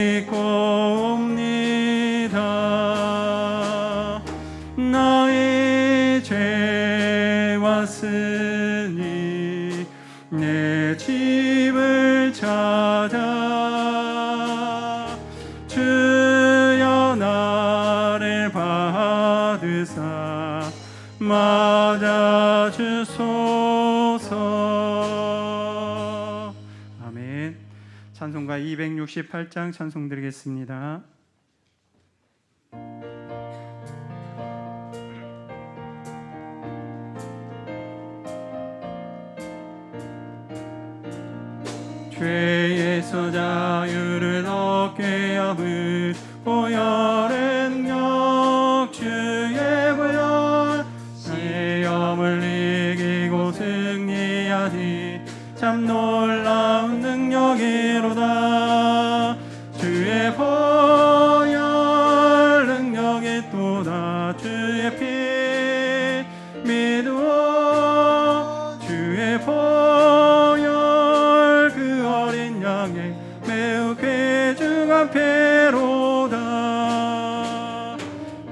믿고 옵니다. 나의 죄 왔으니 내 집을 찾아 주여 나를 받으사 맞아주소서. 아멘. 찬송가 268장 찬송 드리겠습니다. 죄에서 자유를 얻게 하는 보혈의 능력 주의 보혈 나의 염을 이기고 승리하니 참 놀라운 능력이로다. 주의 보혈 능력이 또다. 주의 피 믿어 주의 보혈 그 어린 양의 매우 귀중한 피로다.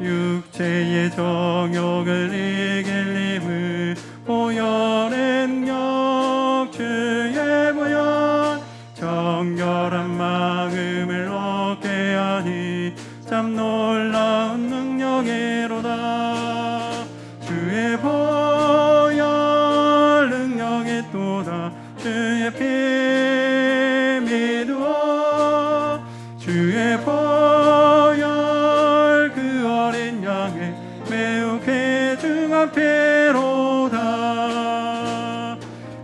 육체의 정욕을 이길 힘을 보혈의 능력 주의 보혈 정결한 마음을 얻게 하니 참 놀라운 능력이로다. 주의 보혈 능력이 또다. 주의 피 믿어 주의 보혈 그 어린 양의 매우 귀중한 피로다.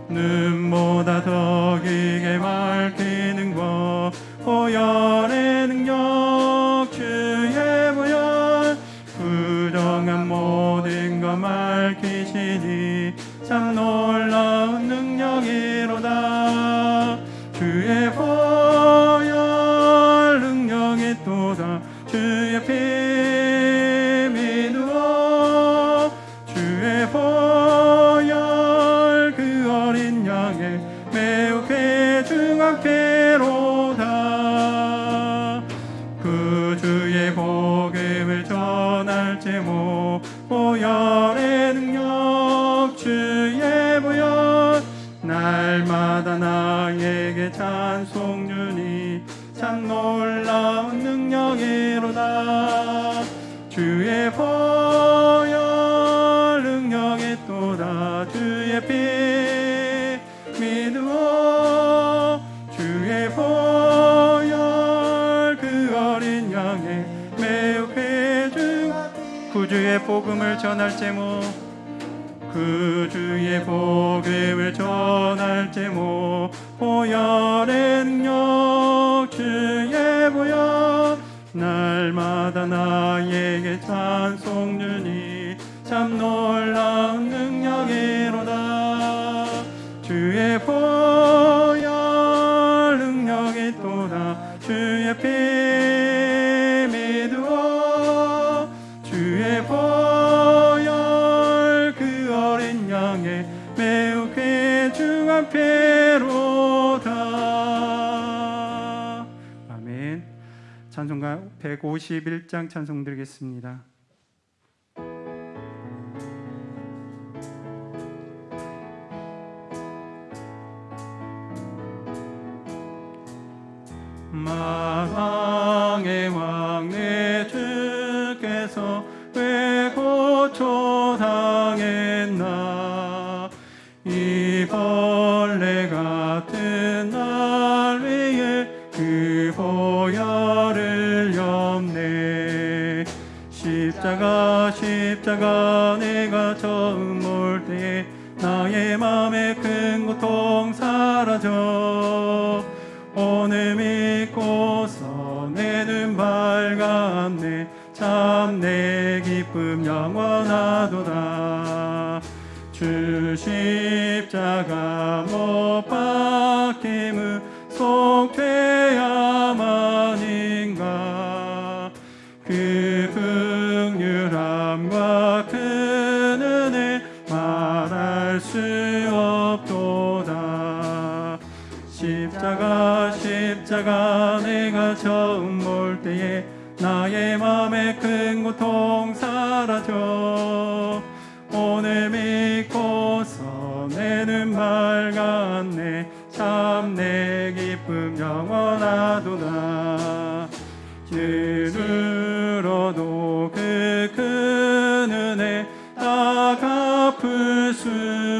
눈보다 더 길게 밝히는 것 보혈의 능력 주의 보혈 부정한 모든 것 밝히시니 참 놀라운 능력이로다. 주의 보혈 능력이 또다. 주의 피 믿어 주의 보혈 그 어린 양의 매우 귀중한 피로다. 그 주의 복음을 전할 제목 보혈의 능력 주의 보혈 날마다 나에게 찬송 주니 참 놀라운 능력이로다. 주의 보혈 능력이 또다. 주의 피 믿어 주의 보혈 그 어린 양의 매우 귀중한 구주의 복음을 전할 제목 그 주의 복음을 전할 제목 보혈의 능력 주의 보혈 날마다 나에게 찬송 주니 참 놀라운 능력이로다. 주의 보혈 능력이 또다. 주의 피 믿어 주의 보혈 그 어린 양의 매우 귀중한 피로다. 아멘. 찬송가 151장 찬송 드리겠습니다. 만왕의 왕 내 주께서 왜 고초당했나. 이 벌레 같은 날 위에 그 보혈을 엽네. 십자가 내가 처음 볼 때 나의 맘에 큰 고통 사라져. 오늘 믿고서 내 눈 밝았네. 참 내 기쁨 영원하도다. 주 십자가 못 박힘을 속죄야만인가. 그 긍휼함과 큰 은혜 말할 수 없도다. 십자가 내가 처음 처음 볼 때에 나의 맘에 큰 고통 사라져. 오늘 믿고서 내 눈 맑았네. 참 내 기쁨 영원하도다. 주로도 그 큰 은혜 다 갚을 수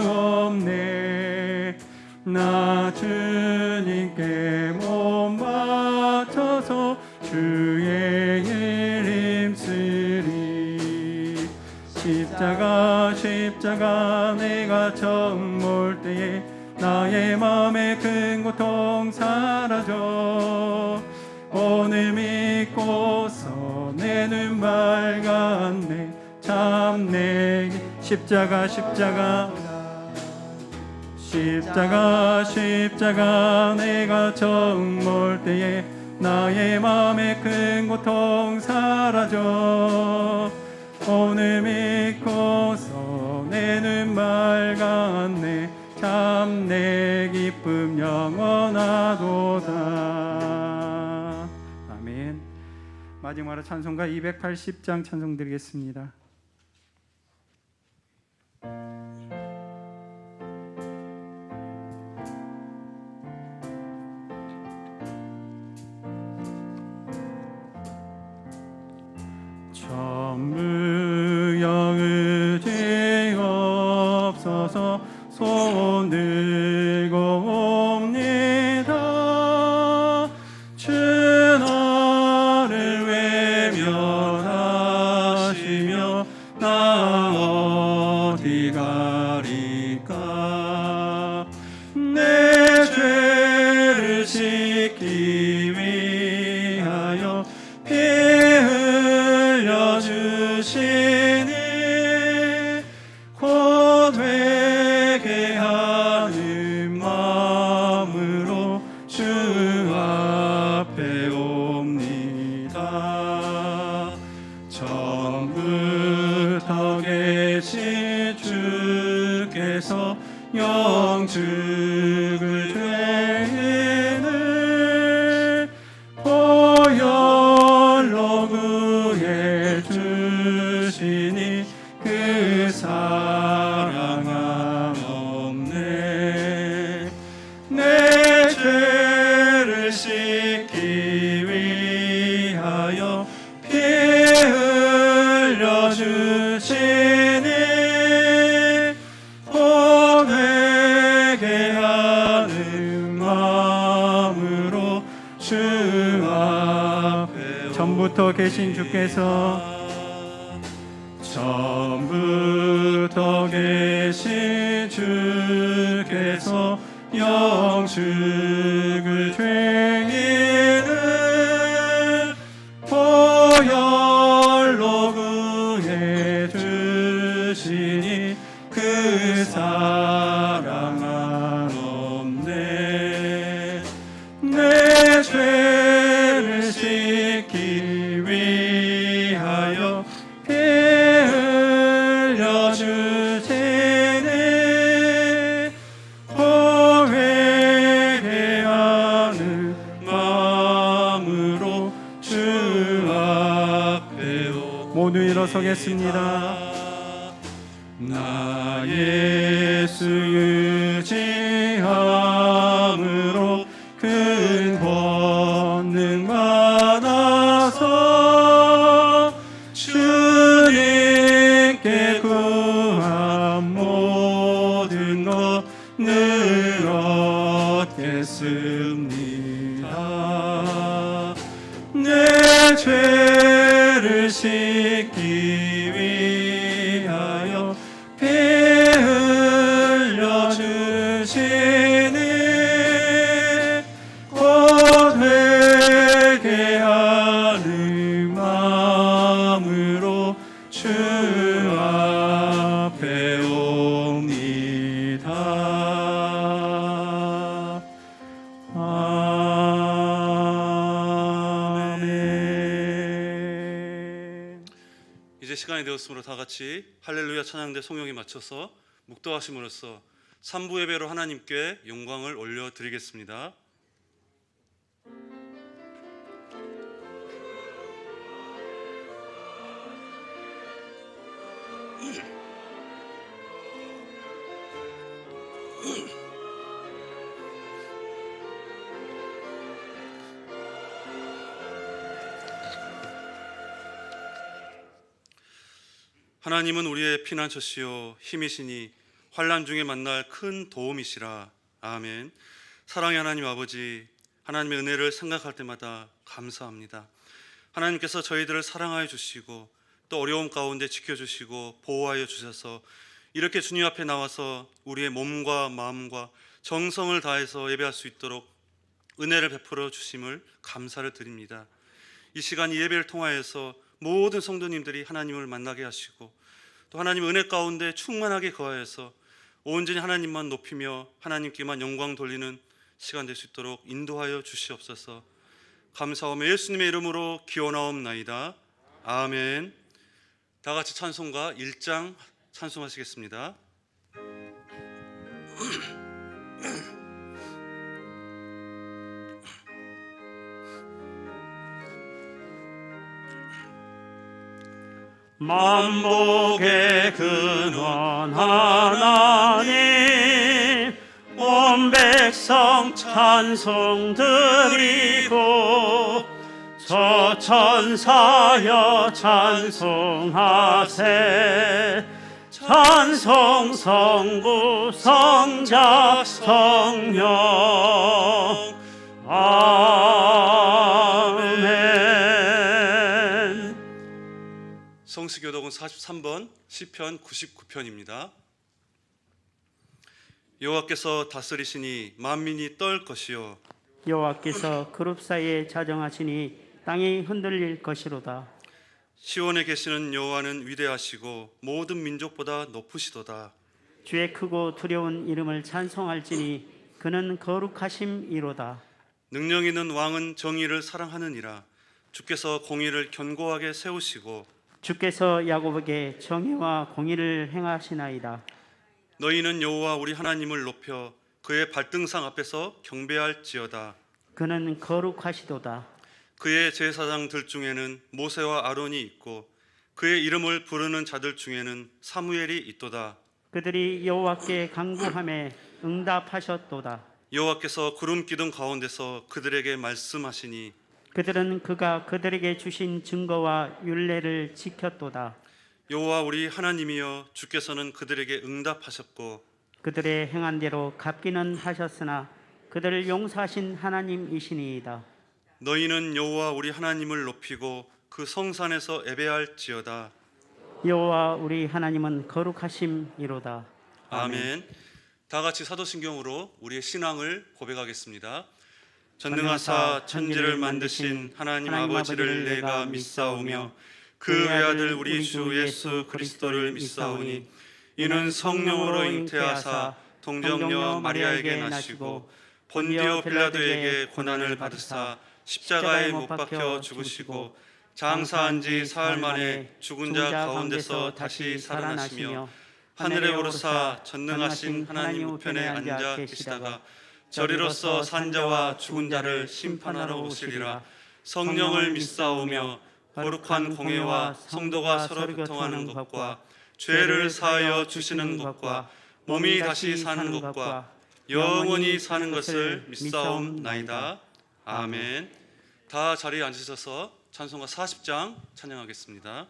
없네. 나 주님께 몸 바쳐서 주의 일 힘쓰리. 십자가 내가 처음 볼 때에 나의 맘에 큰 고통 사라져. 오늘 믿고서 내 눈 밝았네. 참 내 십자가 내가 처음 볼 때에 나의 맘에 큰 고통 사라져. 오늘 믿고서 내 눈 맑았네. 참 내 기쁨 영원하도다. 아멘. 마지막으로 찬송가 280장 찬송 드리겠습니다. 전부 영의지 없어서 손 들고 옵니다. 주 나를 외면하시며 나 어디 가리까. 내 죄를 씻기 위하여 피 흘려주시니 곧 회개하는 마음으로 주 앞에 옵니다. 처음부터 계신 주께서 영죽을 죄인을 보혈로 구해 주시니 그 사랑 없네. 내 죄를 씻기 위하여 피 흘려주시니 곧 회개하는 마음으로 주 앞에. 전부터 계신 주께서 영죽을 죄인을 보혈로 구해 주시니 그 사랑 한없네. 내 죄를 씻기 위하여 피 흘려주시니 곧 회개하는 마음으로 주 앞에 모두 일어서겠습니다. 나 예수 의지함으로 큰 권능 받아서 주님께 구한 모든 것을 얻겠습니다. 내 죄를 씻기 위하여 피 흘려주시니 곧 회개하는 마음으로 주 앞에 옵니다. 아멘. 이제 시간이 되었으므로 다 같이 할렐루야 찬양대 송영에 맞춰서 묵도하심으로써 3부 예배로 하나님께 영광을 올려드리겠습니다. 하나님은 우리의 피난처시요 힘이시니 환난 중에 만날 큰 도움이시라. 아멘. 사랑의 하나님 아버지, 하나님의 은혜를 생각할 때마다 감사합니다. 하나님께서 저희들을 사랑하여 주시고 또 어려움 가운데 지켜주시고 보호하여 주셔서 이렇게 주님 앞에 나와서 우리의 몸과 마음과 정성을 다해서 예배할 수 있도록 은혜를 베풀어 주심을 감사를 드립니다. 이 시간 이 예배를 통하여서 모든 성도님들이 하나님을 만나게 하시고 또 하나님 은혜 가운데 충만하게 거하여서 온전히 하나님만 높이며 하나님께만 영광 돌리는 시간 될 수 있도록 인도하여 주시옵소서. 감사하며 예수님의 이름으로 기원하옵나이다. 아멘. 다 같이 찬송가 1장 찬송하시겠습니다. 만복의 근원 하나님, 온 백성 찬송 드리고 저 천사여 찬송하세. 찬송 성부 성자 성령. 아멘. 성시교독은 43번 시편 99편입니다. 여호와께서 다스리시니 만민이 떨 것이요, 여호와께서 그룹 사이에 자정하시니 땅이 흔들릴 것이로다. 시온에 계시는 여호와는 위대하시고 모든 민족보다 높으시도다. 주의 크고 두려운 이름을 찬송할지니 그는 거룩하심이로다. 능력 있는 왕은 정의를 사랑하느니라. 주께서 공의를 견고하게 세우시고 주께서 야곱에게 정의와 공의를 행하시나이다. 너희는 여호와 우리 하나님을 높여 그의 발등상 앞에서 경배할지어다. 그는 거룩하시도다. 그의 제사장들 중에는 모세와 아론이 있고 그의 이름을 부르는 자들 중에는 사무엘이 있도다. 그들이 여호와께 간구하며 응답하셨도다. 여호와께서 구름 기둥 가운데서 그들에게 말씀하시니 그들은 그가 그들에게 주신 증거와 율례를 지켰도다. 여호와 우리 하나님이여, 주께서는 그들에게 응답하셨고 그들의 행한 대로 갚기는 하셨으나 그들을 용서하신 하나님이시니이다. 너희는 여호와 우리 하나님을 높이고 그 성산에서 예배할지어다. 여호와 우리 하나님은 거룩하심이로다. 아멘. 다 같이 사도신경으로 우리의 신앙을 고백하겠습니다. 전능하사 천지를 만드신 하나님 아버지를 내가 믿사오며 그 외아들 우리 주 예수 그리스도를 믿사오니 이는 성령으로 잉태하사 동정녀 마리아에게 나시고 본디오 빌라도에게 고난을 받으사 십자가에 못 박혀 죽으시고 장사한 지 사흘 만에 죽은 자 가운데서 다시 살아나시며 하늘에 오르사 전능하신 하나님 우편에 앉아 계시다가 저리로서 산자와 죽은 자를 심판하러 오시리라. 성령을 믿사오며 거룩한 공회와 성도가 서로 교통하는 것과 죄를 사하여 주시는 것과 몸이 다시 사는 것과 영원히 사는 것을 믿사옵나이다. 아멘. 다 자리에 앉으셔서 찬송가 40장 찬양하겠습니다.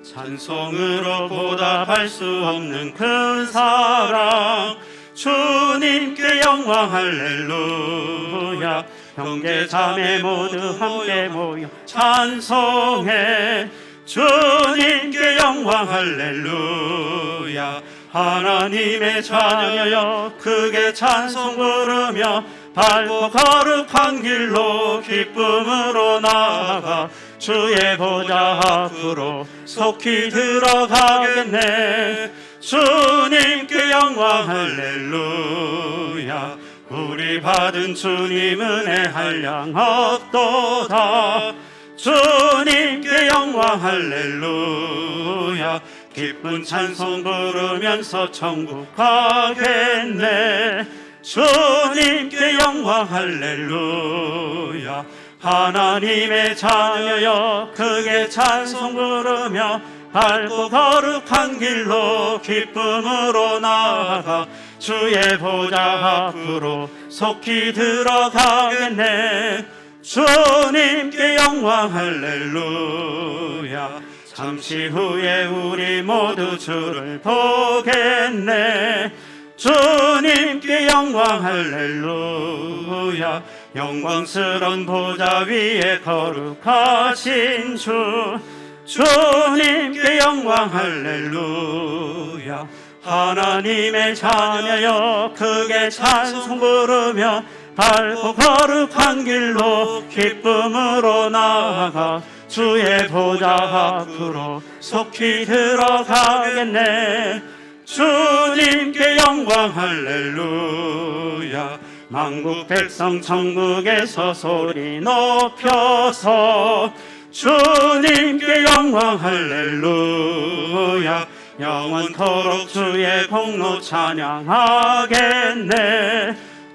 찬송으로 보답할 수 없는 큰 사랑, 주님께 영광 할렐루야. 형제 자매 모두 함께 모여 찬송해. 주님께 영광 할렐루야. 하나님의 자녀여 크게 찬송 부르며 밝고 거룩한 길로 기쁨으로 나아가 주의 보좌 앞으로 속히 들어가겠네. 주님께 영광 할렐루야. 우리 받은 주님 은혜 한량 없도다. 주님께 영광 할렐루야. 기쁜 찬송 부르면서 천국 가겠네. 주님께 영광 할렐루야. 하나님의 자녀여 크게 찬송 부르며 밝고 거룩한 길로 기쁨으로 나아가 주의 보좌 앞으로 속히 들어가겠네. 주님께 영광 할렐루야. 잠시 후에 우리 모두 주를 보겠네. 주님께 영광 할렐루야. 영광스러운 보좌 위에 거룩하신 주, 주님께 영광 할렐루야. 하나님의 자녀여 크게 찬송 부르며 밝고 거룩한 길로 기쁨으로 나아가 주의 보좌 앞으로 속히 들어가겠네. 주님께 영광 할렐루야. 만국 백성 천국에서 소리 높여서 주님께 영광 할렐루야. 영원토록 주의 공로 찬양하겠네.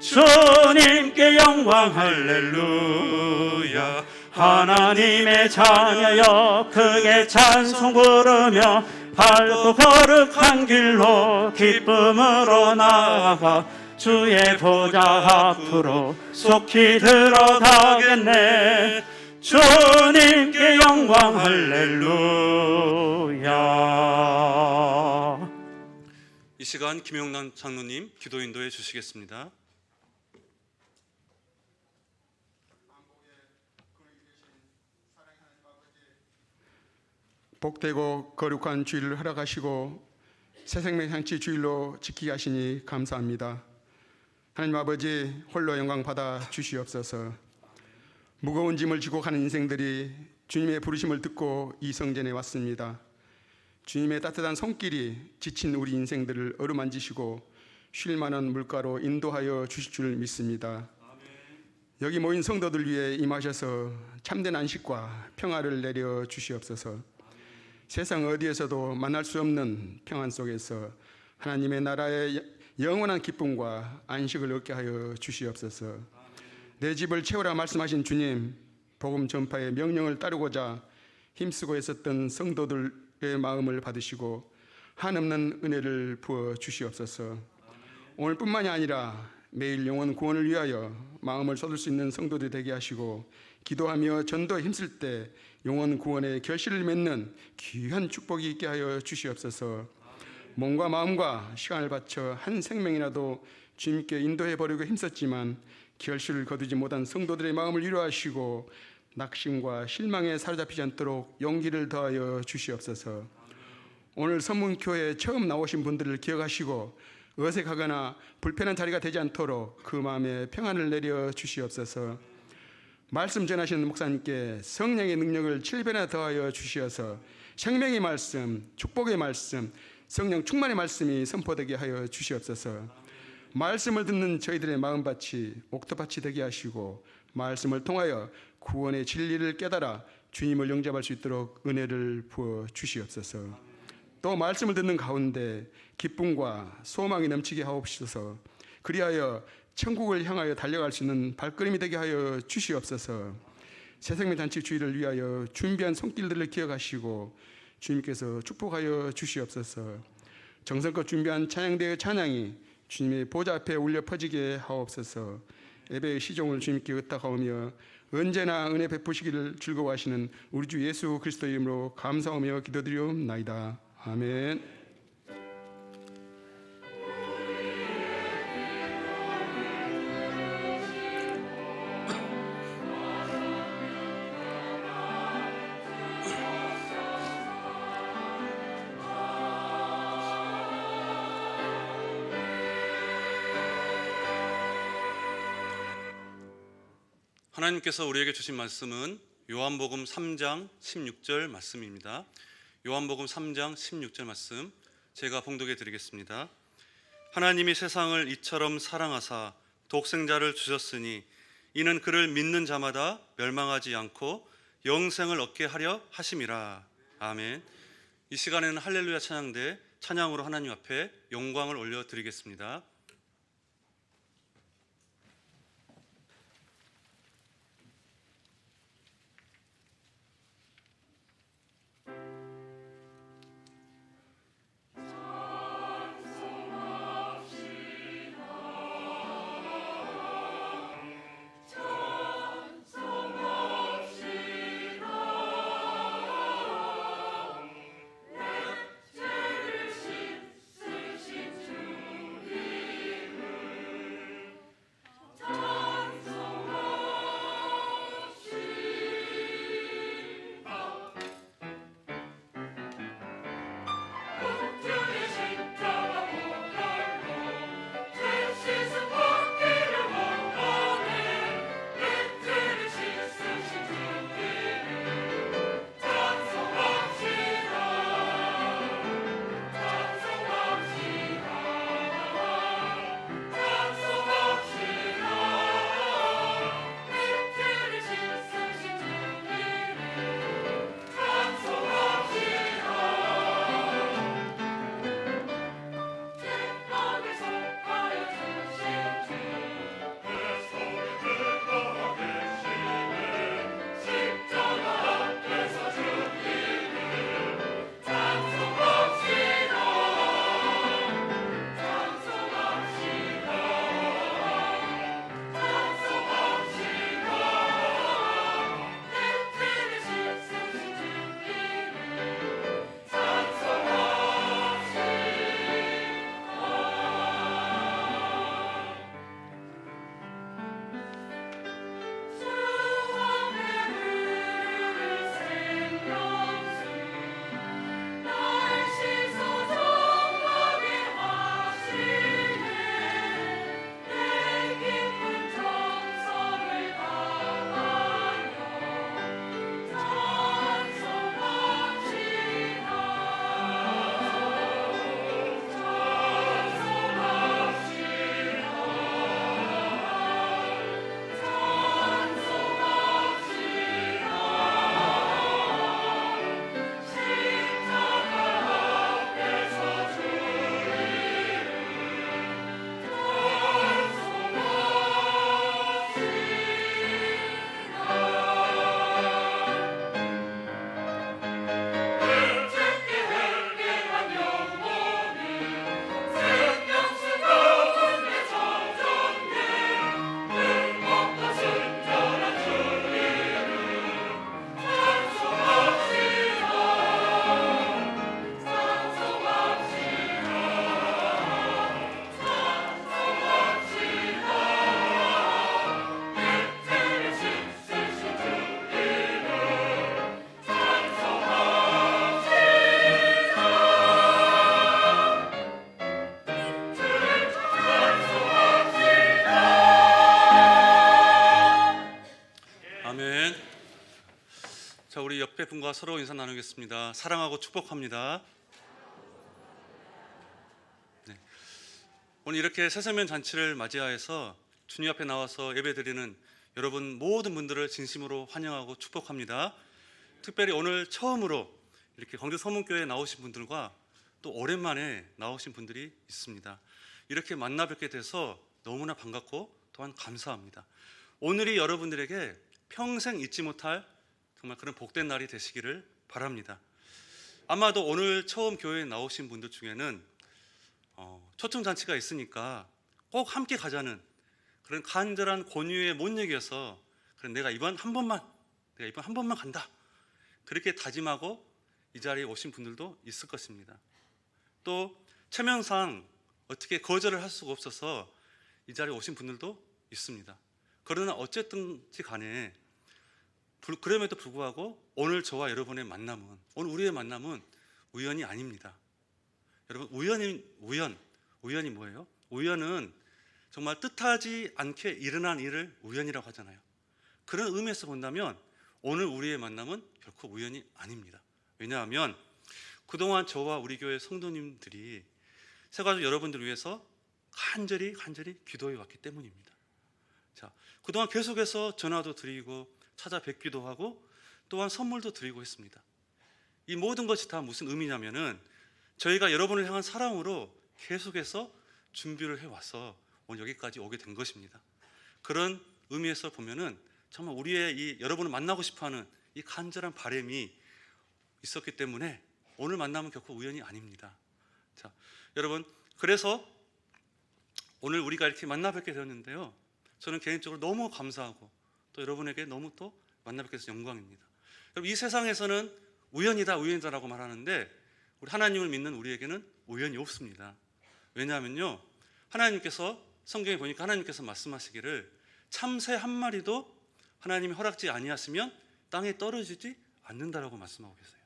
주님께 영광 할렐루야. 하나님의 자녀여 크게 찬송 부르며 밝고 거룩한 길로 기쁨으로 나아가 주의 보좌 앞으로 속히 들어가겠네. 주님께 영광 할렐루야. 이 시간 김용남 장로님 기도 인도해 주시겠습니다. 복되고 거룩한 주일을 허락하시고 새생명 향치 주일로 지키게 하시니 감사합니다. 하나님 아버지, 홀로 영광 받아 주시옵소서. 무거운 짐을 지고 가는 인생들이 주님의 부르심을 듣고 이 성전에 왔습니다. 주님의 따뜻한 손길이 지친 우리 인생들을 어루만지시고 쉴 만한 물가로 인도하여 주실 줄 믿습니다. 여기 모인 성도들 위해 임하셔서 참된 안식과 평화를 내려 주시옵소서. 세상 어디에서도 만날 수 없는 평안 속에서 하나님의 나라의 영원한 기쁨과 안식을 얻게 하여 주시옵소서. 내 집을 채우라 말씀하신 주님, 복음 전파의 명령을 따르고자 힘쓰고 있었던 성도들의 마음을 받으시고 한없는 은혜를 부어 주시옵소서. 오늘뿐만이 아니라 매일 영혼 구원을 위하여 마음을 쏟을 수 있는 성도들이 되게 하시고 기도하며 전도에 힘쓸 때 영혼 구원의 결실을 맺는 귀한 축복이 있게 하여 주시옵소서. 몸과 마음과 시간을 바쳐 한 생명이라도 주님께 인도해 버리고 힘썼지만 결실을 거두지 못한 성도들의 마음을 위로하시고 낙심과 실망에 사로잡히지 않도록 용기를 더하여 주시옵소서. 오늘 선문교회에 처음 나오신 분들을 기억하시고 어색하거나 불편한 자리가 되지 않도록 그 마음에 평안을 내려 주시옵소서. 말씀 전하시는 목사님께 성령의 능력을 7배나 더하여 주시어서 생명의 말씀, 축복의 말씀, 성령 충만의 말씀이 선포되게 하여 주시옵소서. 말씀을 듣는 저희들의 마음밭이 옥토밭이 되게 하시고 말씀을 통하여 구원의 진리를 깨달아 주님을 영접할 수 있도록 은혜를 부어 주시옵소서. 또 말씀을 듣는 가운데 기쁨과 소망이 넘치게 하옵소서. 그리하여 천국을 향하여 달려갈 수 있는 발걸음이 되게 하여 주시옵소서. 새생명 잔치 주일을 위하여 준비한 손길들을 기억하시고 주님께서 축복하여 주시옵소서. 정성껏 준비한 찬양대의 찬양이 주님의 보좌 앞에 울려 퍼지게 하옵소서. 예배의 시종을 주님께 의탁하오며 언제나 은혜 베푸시기를 즐거워하시는 우리 주 예수 그리스도 이름으로 감사하며 기도드리옵나이다. 아멘. 하나님께서 우리에게 주신 말씀은 요한복음 3장 16절 말씀입니다. 요한복음 3장 16절 말씀 제가 봉독해 드리겠습니다. 하나님이 세상을 이처럼 사랑하사 독생자를 주셨으니 이는 그를 믿는 자마다 멸망하지 않고 영생을 얻게 하려 하심이라. 아멘. 이 시간에는 할렐루야 찬양대 찬양으로 하나님 앞에 영광을 올려드리겠습니다. 서로 인사 나누겠습니다. 사랑하고 축복합니다. 네. 오늘 이렇게 새세면 잔치를 맞이하여서 주님 앞에 나와서 예배드리는 여러분 모든 분들을 진심으로 환영하고 축복합니다. 특별히 오늘 처음으로 이렇게 광주 서문교회에 나오신 분들과 또 오랜만에 나오신 분들이 있습니다. 이렇게 만나 뵙게 돼서 너무나 반갑고 또한 감사합니다. 오늘이 여러분들에게 평생 잊지 못할 정말 그런 복된 날이 되시기를 바랍니다. 아마도 오늘 처음 교회에 나오신 분들 중에는 초청잔치가 있으니까 꼭 함께 가자는 그런 간절한 권유에 못 이겨서 내가 이번 한 번만 간다, 그렇게 다짐하고 이 자리에 오신 분들도 있을 것입니다. 또 체면상 어떻게 거절을 할 수가 없어서 이 자리에 오신 분들도 있습니다. 그러나 어쨌든지 간에 그럼에도 불구하고 오늘 저와 여러분의 만남은, 오늘 우리의 만남은 우연이 아닙니다. 여러분, 우연이 뭐예요? 우연은 정말 뜻하지 않게 일어난 일을 우연이라고 하잖아요. 그런 의미에서 본다면 오늘 우리의 만남은 결코 우연이 아닙니다. 왜냐하면 그동안 저와 우리 교회 성도님들이 새가족 여러분들을 위해서 간절히 기도해 왔기 때문입니다. 자, 그동안 계속해서 전화도 드리고 찾아뵙기도 하고 또한 선물도 드리고 했습니다. 이 모든 것이 다 무슨 의미냐면은 저희가 여러분을 향한 사랑으로 계속해서 준비를 해와서 오늘 여기까지 오게 된 것입니다. 그런 의미에서 보면은 정말 우리의 이 여러분을 만나고 싶어하는 이 간절한 바람이 있었기 때문에 오늘 만남은 결코 우연이 아닙니다. 자, 여러분, 그래서 오늘 우리가 이렇게 만나 뵙게 되었는데요, 저는 개인적으로 너무 감사하고 또 여러분에게 너무 또 만나 뵙게 돼서 영광입니다. 여러분, 이 세상에서는 우연이다라고 말하는데 우리 하나님을 믿는 우리에게는 우연이 없습니다. 왜냐하면요, 하나님께서 성경에 보니까 하나님께서 말씀하시기를 참새 한 마리도 하나님이 허락지 아니하시면 땅에 떨어지지 않는다라고 말씀하고 계세요.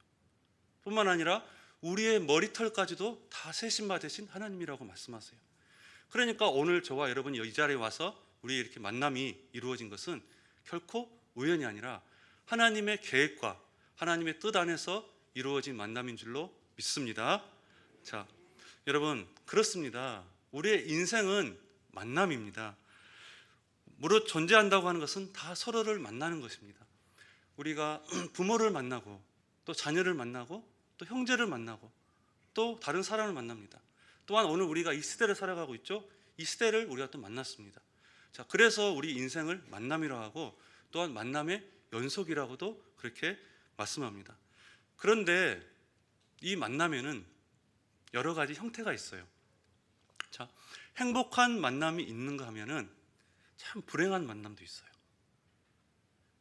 뿐만 아니라 우리의 머리털까지도 다 세신 바 되신 하나님이라고 말씀하세요. 그러니까 오늘 저와 여러분이 이 자리에 와서 우리 이렇게 만남이 이루어진 것은 결코 우연이 아니라 하나님의 계획과 하나님의 뜻 안에서 이루어진 만남인 줄로 믿습니다. 자, 여러분, 그렇습니다. 우리의 인생은 만남입니다. 무릇 존재한다고 하는 것은 다 서로를 만나는 것입니다. 우리가 부모를 만나고 또 자녀를 만나고 또 형제를 만나고 또 다른 사람을 만납니다. 또한 오늘 우리가 이 시대를 살아가고 있죠. 이 시대를 우리가 또 만났습니다. 자, 그래서 우리 인생을 만남이라고 하고 또한 만남의 연속이라고도 그렇게 말씀합니다. 그런데 이 만남에는 여러 가지 형태가 있어요. 자, 행복한 만남이 있는가 하면은 참 불행한 만남도 있어요.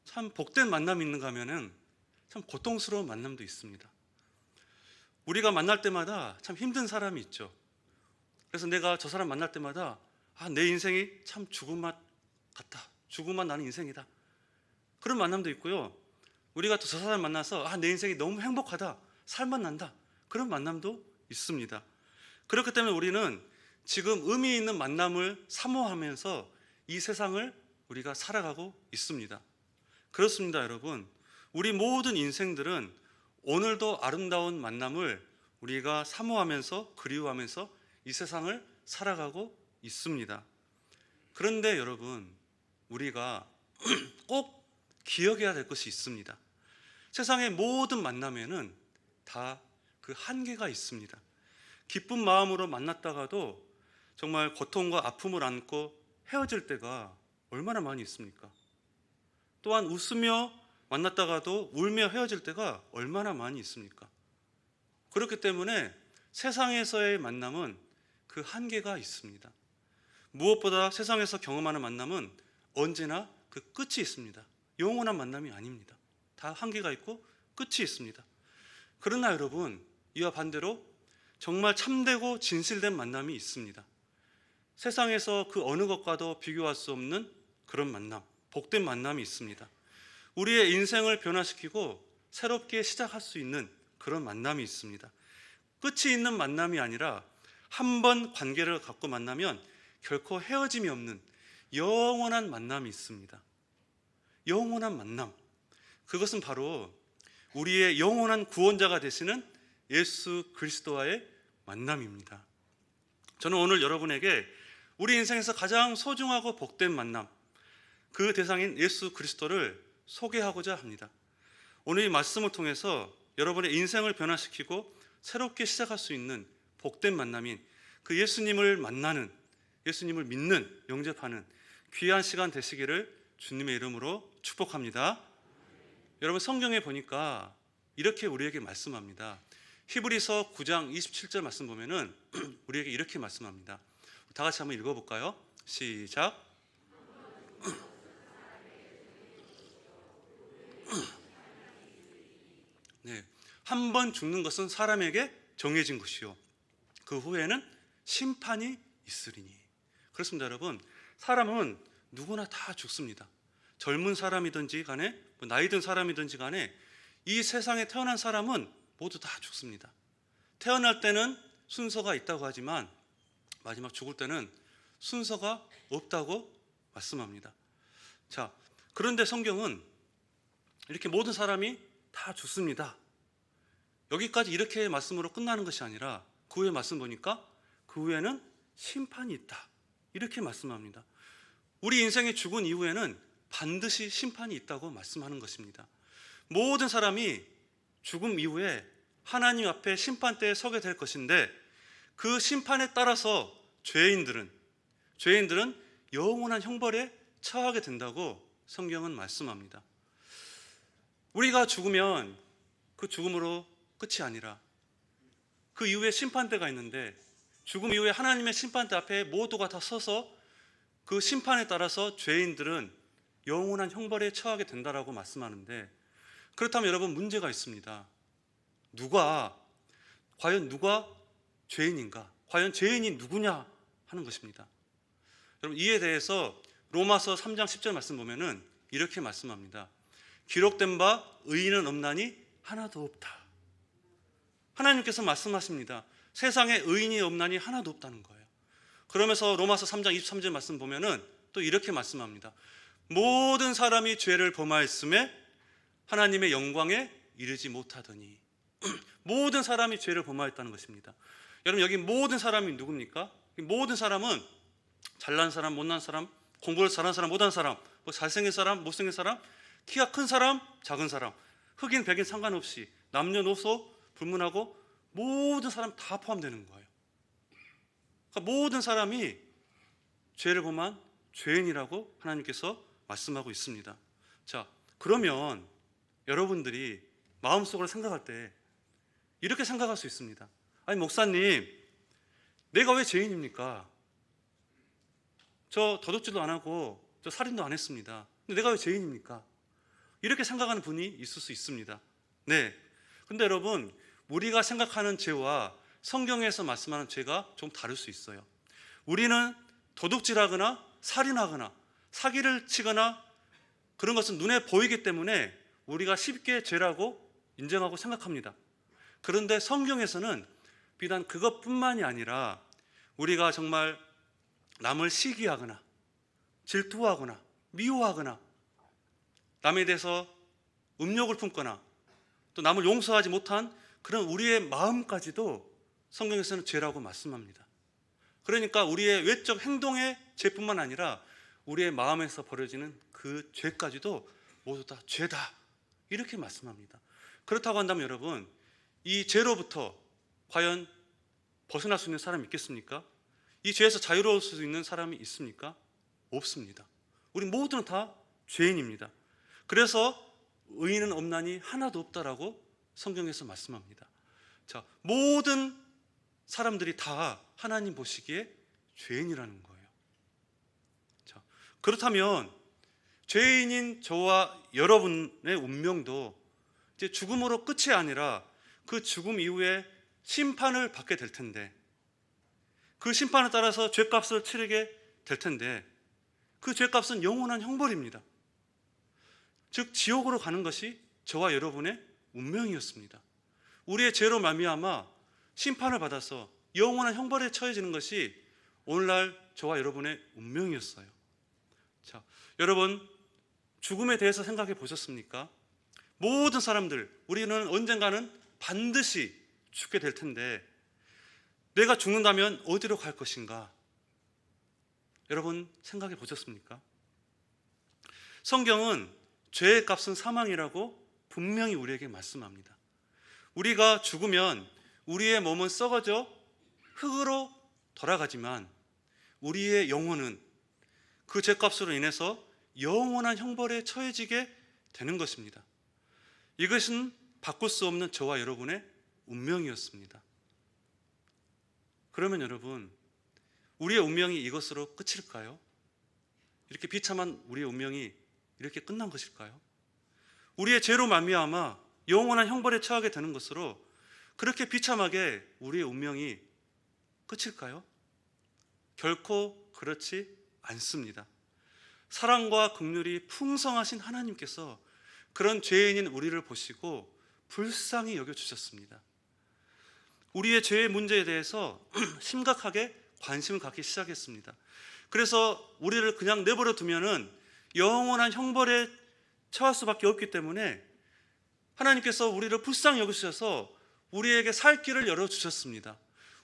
참 복된 만남이 있는가 하면은 참 고통스러운 만남도 있습니다. 우리가 만날 때마다 참 힘든 사람이 있죠. 그래서 내가 저 사람 만날 때마다 내 인생이 참 죽은 맛 같다, 죽은 맛 나는 인생이다, 그런 만남도 있고요. 우리가 또 저 사람 만나서 내 인생이 너무 행복하다, 살맛 난다, 그런 만남도 있습니다. 그렇기 때문에 우리는 지금 의미 있는 만남을 사모하면서 이 세상을 우리가 살아가고 있습니다. 그렇습니다, 여러분. 우리 모든 인생들은 오늘도 아름다운 만남을 우리가 사모하면서 그리워하면서 이 세상을 살아가고 있습니다. 그런데 여러분, 우리가 꼭 기억해야 될 것이 있습니다. 세상의 모든 만남에는 다 그 한계가 있습니다. 기쁜 마음으로 만났다가도 정말 고통과 아픔을 안고 헤어질 때가 얼마나 많이 있습니까? 또한 웃으며 만났다가도 울며 헤어질 때가 얼마나 많이 있습니까? 그렇기 때문에 세상에서의 만남은 그 한계가 있습니다. 무엇보다 세상에서 경험하는 만남은 언제나 그 끝이 있습니다. 영원한 만남이 아닙니다. 다 한계가 있고 끝이 있습니다. 그러나 여러분, 이와 반대로 정말 참되고 진실된 만남이 있습니다. 세상에서 그 어느 것과도 비교할 수 없는 그런 만남, 복된 만남이 있습니다. 우리의 인생을 변화시키고 새롭게 시작할 수 있는 그런 만남이 있습니다. 끝이 있는 만남이 아니라 한 번 관계를 갖고 만나면 결코 헤어짐이 없는 영원한 만남이 있습니다. 영원한 만남, 그것은 바로 우리의 영원한 구원자가 되시는 예수 그리스도와의 만남입니다. 저는 오늘 여러분에게 우리 인생에서 가장 소중하고 복된 만남, 그 대상인 예수 그리스도를 소개하고자 합니다. 오늘 이 말씀을 통해서 여러분의 인생을 변화시키고 새롭게 시작할 수 있는 복된 만남인 그 예수님을 만나는, 예수님을 믿는, 영접하는 귀한 시간 되시기를 주님의 이름으로 축복합니다. 여러분, 성경에 보니까 이렇게 우리에게 말씀합니다. 히브리서 9장 27절 말씀 보면은 우리에게 이렇게 말씀합니다. 다 같이 한번 읽어볼까요? 시작. 네, 한 번 죽는 것은 사람에게 정해진 것이요, 그 후에는 심판이 있으리니. 그렇습니다, 여러분. 사람은 누구나 다 죽습니다. 젊은 사람이든지 간에 나이 든 사람이든지 간에 이 세상에 태어난 사람은 모두 다 죽습니다. 태어날 때는 순서가 있다고 하지만 마지막 죽을 때는 순서가 없다고 말씀합니다. 자, 그런데 성경은 이렇게 모든 사람이 다 죽습니다, 여기까지 이렇게 말씀으로 끝나는 것이 아니라 그 후에 말씀 보니까 그 후에는 심판이 있다, 이렇게 말씀합니다. 우리 인생이 죽은 이후에는 반드시 심판이 있다고 말씀하는 것입니다. 모든 사람이 죽음 이후에 하나님 앞에 심판대에 서게 될 것인데, 그 심판에 따라서 죄인들은 영원한 형벌에 처하게 된다고 성경은 말씀합니다. 우리가 죽으면 그 죽음으로 끝이 아니라 그 이후에 심판대가 있는데, 죽음 이후에 하나님의 심판대 앞에 모두가 다 서서 그 심판에 따라서 죄인들은 영원한 형벌에 처하게 된다라고 말씀하는데, 그렇다면 여러분, 문제가 있습니다. 과연 누가 죄인인가? 과연 죄인이 누구냐 하는 것입니다. 여러분, 이에 대해서 로마서 3장 10절 말씀 보면은 이렇게 말씀합니다. 기록된 바 의인은 없나니 하나도 없다. 하나님께서 말씀하십니다. 세상에 의인이 없나니 하나도 없다는 거예요. 그러면서 로마서 3장 23절 말씀 보면은 또 이렇게 말씀합니다. 모든 사람이 죄를 범하였음에 하나님의 영광에 이르지 못하더니. 모든 사람이 죄를 범하였다는 것입니다. 여러분, 여기 모든 사람이 누굽니까? 모든 사람은 잘난 사람, 못난 사람, 공부를 잘하는 사람, 못하는 사람, 잘생긴 사람, 못생긴 사람, 키가 큰 사람, 작은 사람, 흑인, 백인 상관없이 남녀노소 불문하고 모든 사람 다 포함되는 거예요. 그러니까 모든 사람이 죄를 범한 죄인이라고 하나님께서 말씀하고 있습니다. 자, 그러면 여러분들이 마음속으로 생각할 때 이렇게 생각할 수 있습니다. 아니, 목사님, 내가 왜 죄인입니까? 저 도둑질도 안 하고 저 살인도 안 했습니다. 근데 내가 왜 죄인입니까? 이렇게 생각하는 분이 있을 수 있습니다. 네. 근데 여러분, 우리가 생각하는 죄와 성경에서 말씀하는 죄가 좀 다를 수 있어요. 우리는 도둑질하거나 살인하거나 사기를 치거나 그런 것은 눈에 보이기 때문에 우리가 쉽게 죄라고 인정하고 생각합니다. 그런데 성경에서는 비단 그것뿐만이 아니라 우리가 정말 남을 시기하거나 질투하거나 미워하거나 남에 대해서 음욕을 품거나 또 남을 용서하지 못한 그런 우리의 마음까지도 성경에서는 죄라고 말씀합니다. 그러니까 우리의 외적 행동의 죄뿐만 아니라 우리의 마음에서 벌어지는 그 죄까지도 모두 다 죄다, 이렇게 말씀합니다. 그렇다고 한다면 여러분, 이 죄로부터 과연 벗어날 수 있는 사람이 있겠습니까? 이 죄에서 자유로울 수 있는 사람이 있습니까? 없습니다. 우리 모두는 다 죄인입니다. 그래서 의인은 없나니 하나도 없다라고 성경에서 말씀합니다. 자, 모든 사람들이 다 하나님 보시기에 죄인이라는 거예요. 자, 그렇다면 죄인인 저와 여러분의 운명도 이제 죽음으로 끝이 아니라 그 죽음 이후에 심판을 받게 될 텐데, 그 심판에 따라서 죄값을 치르게 될 텐데, 그 죄값은 영원한 형벌입니다. 즉 지옥으로 가는 것이 저와 여러분의 운명이었습니다. 우리의 죄로 말미암아 심판을 받아서 영원한 형벌에 처해지는 것이 오늘날 저와 여러분의 운명이었어요. 자, 여러분, 죽음에 대해서 생각해 보셨습니까? 모든 사람들, 우리는 언젠가는 반드시 죽게 될 텐데 내가 죽는다면 어디로 갈 것인가? 여러분 생각해 보셨습니까? 성경은 죄의 값은 사망이라고 분명히 우리에게 말씀합니다. 우리가 죽으면 우리의 몸은 썩어져 흙으로 돌아가지만 우리의 영혼은 그 죄값으로 인해서 영원한 형벌에 처해지게 되는 것입니다. 이것은 바꿀 수 없는 저와 여러분의 운명이었습니다. 그러면 여러분, 우리의 운명이 이것으로 끝일까요? 이렇게 비참한 우리의 운명이 이렇게 끝난 것일까요? 우리의 죄로 말미암아 영원한 형벌에 처하게 되는 것으로 그렇게 비참하게 우리의 운명이 끝일까요? 결코 그렇지 않습니다. 사랑과 긍휼이 풍성하신 하나님께서 그런 죄인인 우리를 보시고 불쌍히 여겨주셨습니다. 우리의 죄의 문제에 대해서 심각하게 관심을 갖기 시작했습니다. 그래서 우리를 그냥 내버려 두면은 영원한 형벌에 처할 수밖에 없기 때문에 하나님께서 우리를 불쌍히 여기셔서 우리에게 살 길을 열어주셨습니다.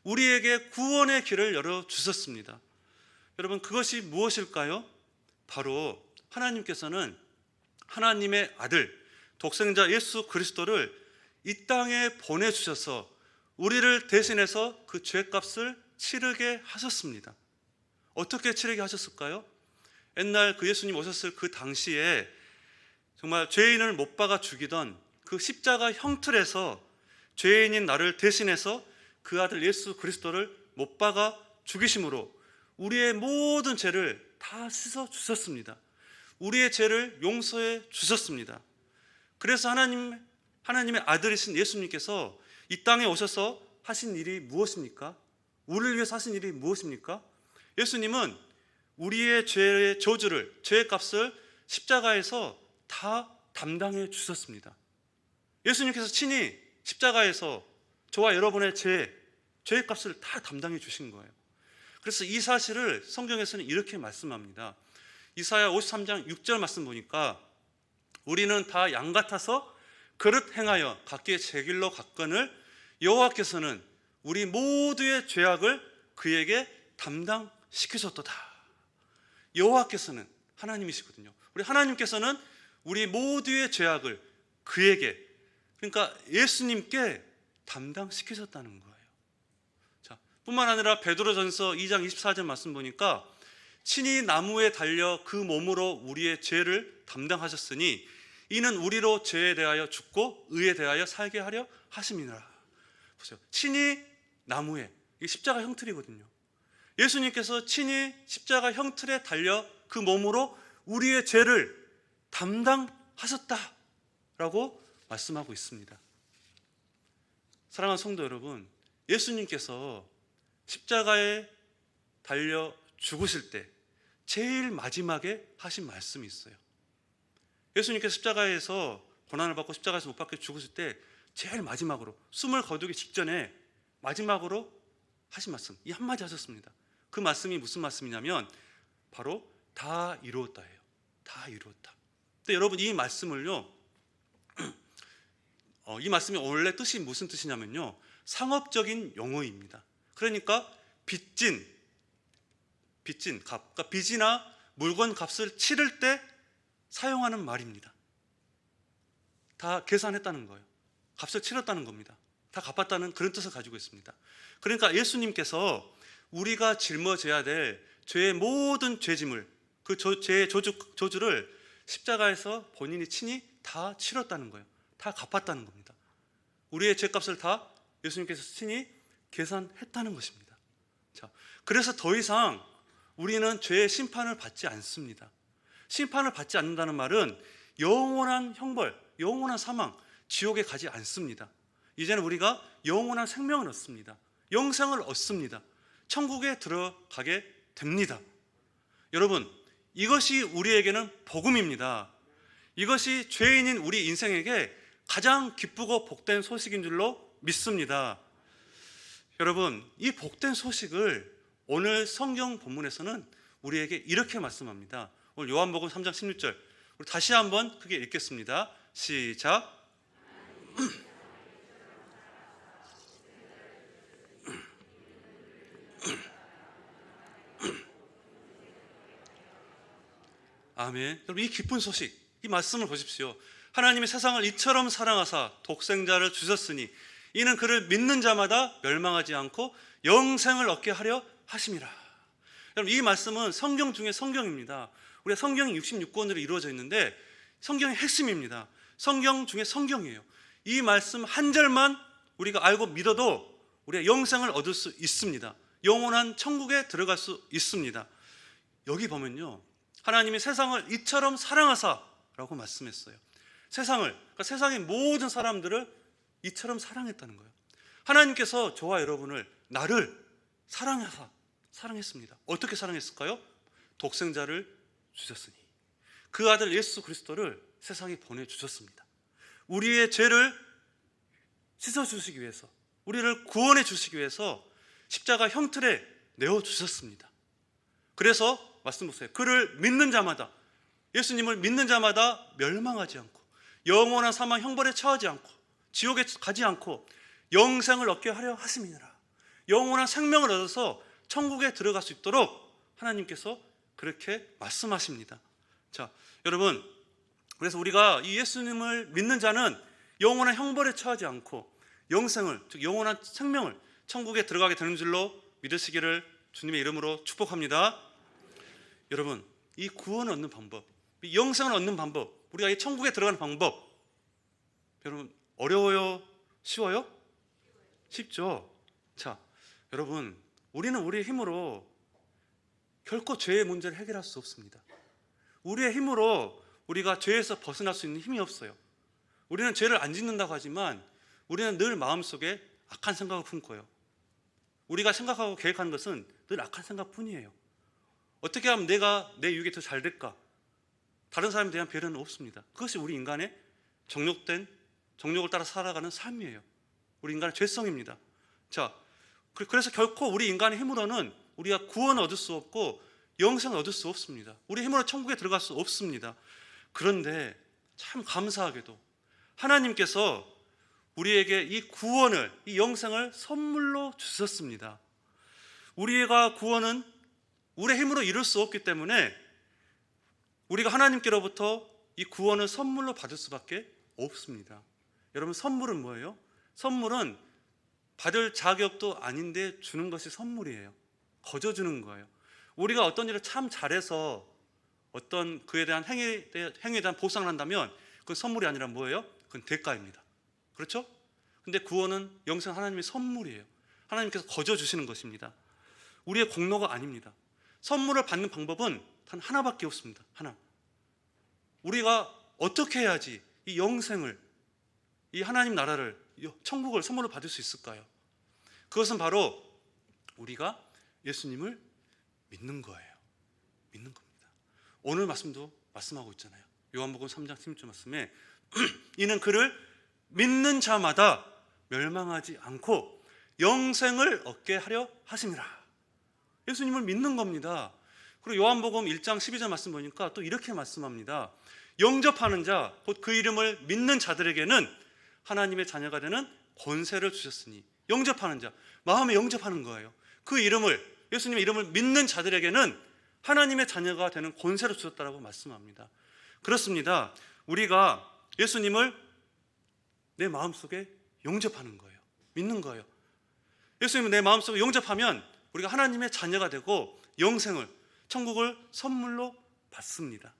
우리에게 구원의 길을 열어주셨습니다. 여러분, 그것이 무엇일까요? 바로 하나님께서는 하나님의 아들 독생자 예수 그리스도를 이 땅에 보내주셔서 우리를 대신해서 그 죄값을 치르게 하셨습니다. 어떻게 치르게 하셨을까요? 옛날 그 예수님 오셨을 그 당시에 정말 죄인을 못 박아 죽이던 그 십자가 형틀에서 죄인인 나를 대신해서 그 아들 예수 그리스도를 못 박아 죽이심으로 우리의 모든 죄를 다 씻어 주셨습니다. 우리의 죄를 용서해 주셨습니다. 그래서 하나님의 아들이신 예수님께서 이 땅에 오셔서 하신 일이 무엇입니까? 우리를 위해서 하신 일이 무엇입니까? 예수님은 우리의 죄의 저주를, 죄의 값을 십자가에서 다 담당해 주셨습니다. 예수님께서 친히 십자가에서 저와 여러분의 죄의 값을 다 담당해 주신 거예요. 그래서 이 사실을 성경에서는 이렇게 말씀합니다. 이사야 53장 6절 말씀 보니까 우리는 다 양 같아서 그릇 행하여 각기 제 길로 갔거늘 여호와께서는 우리 모두의 죄악을 그에게 담당시키셨도다. 여호와께서는 하나님이시거든요. 우리 하나님께서는 우리 모두의 죄악을 그에게, 그러니까 예수님께 담당시키셨다는 거예요. 자, 뿐만 아니라 베드로전서 2장 24절 말씀 보니까 친히 나무에 달려 그 몸으로 우리의 죄를 담당하셨으니 이는 우리로 죄에 대하여 죽고 의에 대하여 살게 하려 하심이니라. 보세요. 친히 나무에, 이게 십자가 형틀이거든요. 예수님께서 친히 십자가 형틀에 달려 그 몸으로 우리의 죄를 담당하셨다라고 말씀하고 있습니다. 사랑하는 성도 여러분, 예수님께서 십자가에 달려 죽으실 때 제일 마지막에 하신 말씀이 있어요. 예수님께서 십자가에서 고난을 받고 십자가에서 못 박혀 죽으실 때 제일 마지막으로 숨을 거두기 직전에 마지막으로 하신 말씀, 이 한마디 하셨습니다. 그 말씀이 무슨 말씀이냐면 바로 다 이루었다예요. 다 이루었다. 근데 여러분, 이 말씀을요, 이 말씀이 원래 뜻이 무슨 뜻이냐면요, 상업적인 용어입니다. 그러니까 빚진 값, 그러니까 빚이나 물건 값을 치를 때 사용하는 말입니다. 다 계산했다는 거예요. 값을 치렀다는 겁니다. 다 갚았다는 그런 뜻을 가지고 있습니다. 그러니까 예수님께서 우리가 짊어져야 될 죄의 모든 죄짐을, 그 죄의 저주를 십자가에서 본인이 친히 다 치렀다는 거예요. 다 갚았다는 겁니다. 우리의 죄값을 다 예수님께서 친히 계산했다는 것입니다. 자, 그래서 더 이상 우리는 죄의 심판을 받지 않습니다. 심판을 받지 않는다는 말은 영원한 형벌, 영원한 사망, 지옥에 가지 않습니다. 이제는 우리가 영원한 생명을 얻습니다. 영생을 얻습니다. 천국에 들어가게 됩니다. 여러분, 이것이 우리에게는 복음입니다. 이것이 죄인인 우리 인생에게 가장 기쁘고 복된 소식인 줄로 믿습니다. 여러분, 이 복된 소식을 오늘 성경 본문에서는 우리에게 이렇게 말씀합니다. 오늘 요한복음 3장 16절, 우리 다시 한번 크게 읽겠습니다. 시작. 아멘. 여러분, 이 기쁜 소식, 이 말씀을 보십시오. 하나님이 세상을 이처럼 사랑하사 독생자를 주셨으니 이는 그를 믿는 자마다 멸망하지 않고 영생을 얻게 하려 하심이라. 여러분, 이 말씀은 성경 중에 성경입니다. 우리가 성경이 66권으로 이루어져 있는데 성경의 핵심입니다. 성경 중에 성경이에요. 이 말씀 한 절만 우리가 알고 믿어도 우리가 영생을 얻을 수 있습니다. 영원한 천국에 들어갈 수 있습니다. 여기 보면요, 하나님이 세상을 이처럼 사랑하사라고 말씀했어요. 그러니까 세상의 모든 사람들을 이처럼 사랑했다는 거예요. 하나님께서 저와 여러분을, 나를 사랑했습니다. 어떻게 사랑했을까요? 독생자를 주셨으니, 그 아들 예수 그리스도를 세상에 보내주셨습니다. 우리의 죄를 씻어주시기 위해서, 우리를 구원해 주시기 위해서 십자가 형틀에 내어주셨습니다. 그래서 말씀 보세요. 그를 믿는 자마다, 예수님을 믿는 자마다 멸망하지 않고 영원한 사망 형벌에 처하지 않고 지옥에 가지 않고 영생을 얻게 하려 하심이니라. 영원한 생명을 얻어서 천국에 들어갈 수 있도록 하나님께서 그렇게 말씀하십니다. 자, 여러분, 그래서 우리가 이 예수님을 믿는 자는 영원한 형벌에 처하지 않고 영생을, 즉 영원한 생명을, 천국에 들어가게 되는 줄로 믿으시기를 주님의 이름으로 축복합니다. 여러분, 이 구원을 얻는 방법, 이 영생을 얻는 방법, 우리가 이 천국에 들어가는 방법, 여러분, 어려워요? 쉬워요? 쉽죠? 자, 여러분, 우리는 우리의 힘으로 결코 죄의 문제를 해결할 수 없습니다. 우리의 힘으로 우리가 죄에서 벗어날 수 있는 힘이 없어요. 우리는 죄를 안 짓는다고 하지만 우리는 늘 마음속에 악한 생각을 품고요. 우리가 생각하고 계획하는 것은 늘 악한 생각뿐이에요. 어떻게 하면 내가 내 유익이 더 잘 될까? 다른 사람에 대한 배려는 없습니다. 그것이 우리 인간의 정욕을 따라 살아가는 삶이에요. 우리 인간의 죄성입니다. 자, 그래서 결코 우리 인간의 힘으로는 우리가 구원을 얻을 수 없고 영생을 얻을 수 없습니다. 우리 힘으로 천국에 들어갈 수 없습니다. 그런데 참 감사하게도 하나님께서 우리에게 이 구원을, 이 영생을 선물로 주셨습니다. 우리가 구원은 우리의 힘으로 이룰 수 없기 때문에 우리가 하나님께로부터 이 구원을 선물로 받을 수밖에 없습니다. 여러분, 선물은 뭐예요? 선물은 받을 자격도 아닌데 주는 것이 선물이에요. 거저 주는 거예요. 우리가 어떤 일을 참 잘해서 어떤 그에 대한 행위에 대한 보상을 한다면 그건 선물이 아니라 뭐예요? 그건 대가입니다. 그렇죠? 근데 구원은 영생 하나님의 선물이에요. 하나님께서 거저 주시는 것입니다. 우리의 공로가 아닙니다. 선물을 받는 방법은 단 하나밖에 없습니다. 하나. 우리가 어떻게 해야지 이 영생을, 이 하나님 나라를, 천국을 선물로 받을 수 있을까요? 그것은 바로 우리가 예수님을 믿는 거예요. 믿는 겁니다. 오늘 말씀도 말씀하고 있잖아요. 요한복음 3장 16절 말씀에 이는 그를 믿는 자마다 멸망하지 않고 영생을 얻게 하려 하심이라. 예수님을 믿는 겁니다. 그리고 요한복음 1장 12절 말씀 보니까 또 이렇게 말씀합니다. 영접하는 자, 곧 그 이름을 믿는 자들에게는 하나님의 자녀가 되는 권세를 주셨으니, 영접하는 자, 마음에 영접하는 거예요. 그 이름을, 예수님의 이름을 믿는 자들에게는 하나님의 자녀가 되는 권세를 주셨다라고 말씀합니다. 그렇습니다. 우리가 예수님을 내 마음속에 영접하는 거예요. 믿는 거예요. 예수님을 내 마음속에 영접하면 우리가 하나님의 자녀가 되고 영생을, 천국을 선물로 받습니다.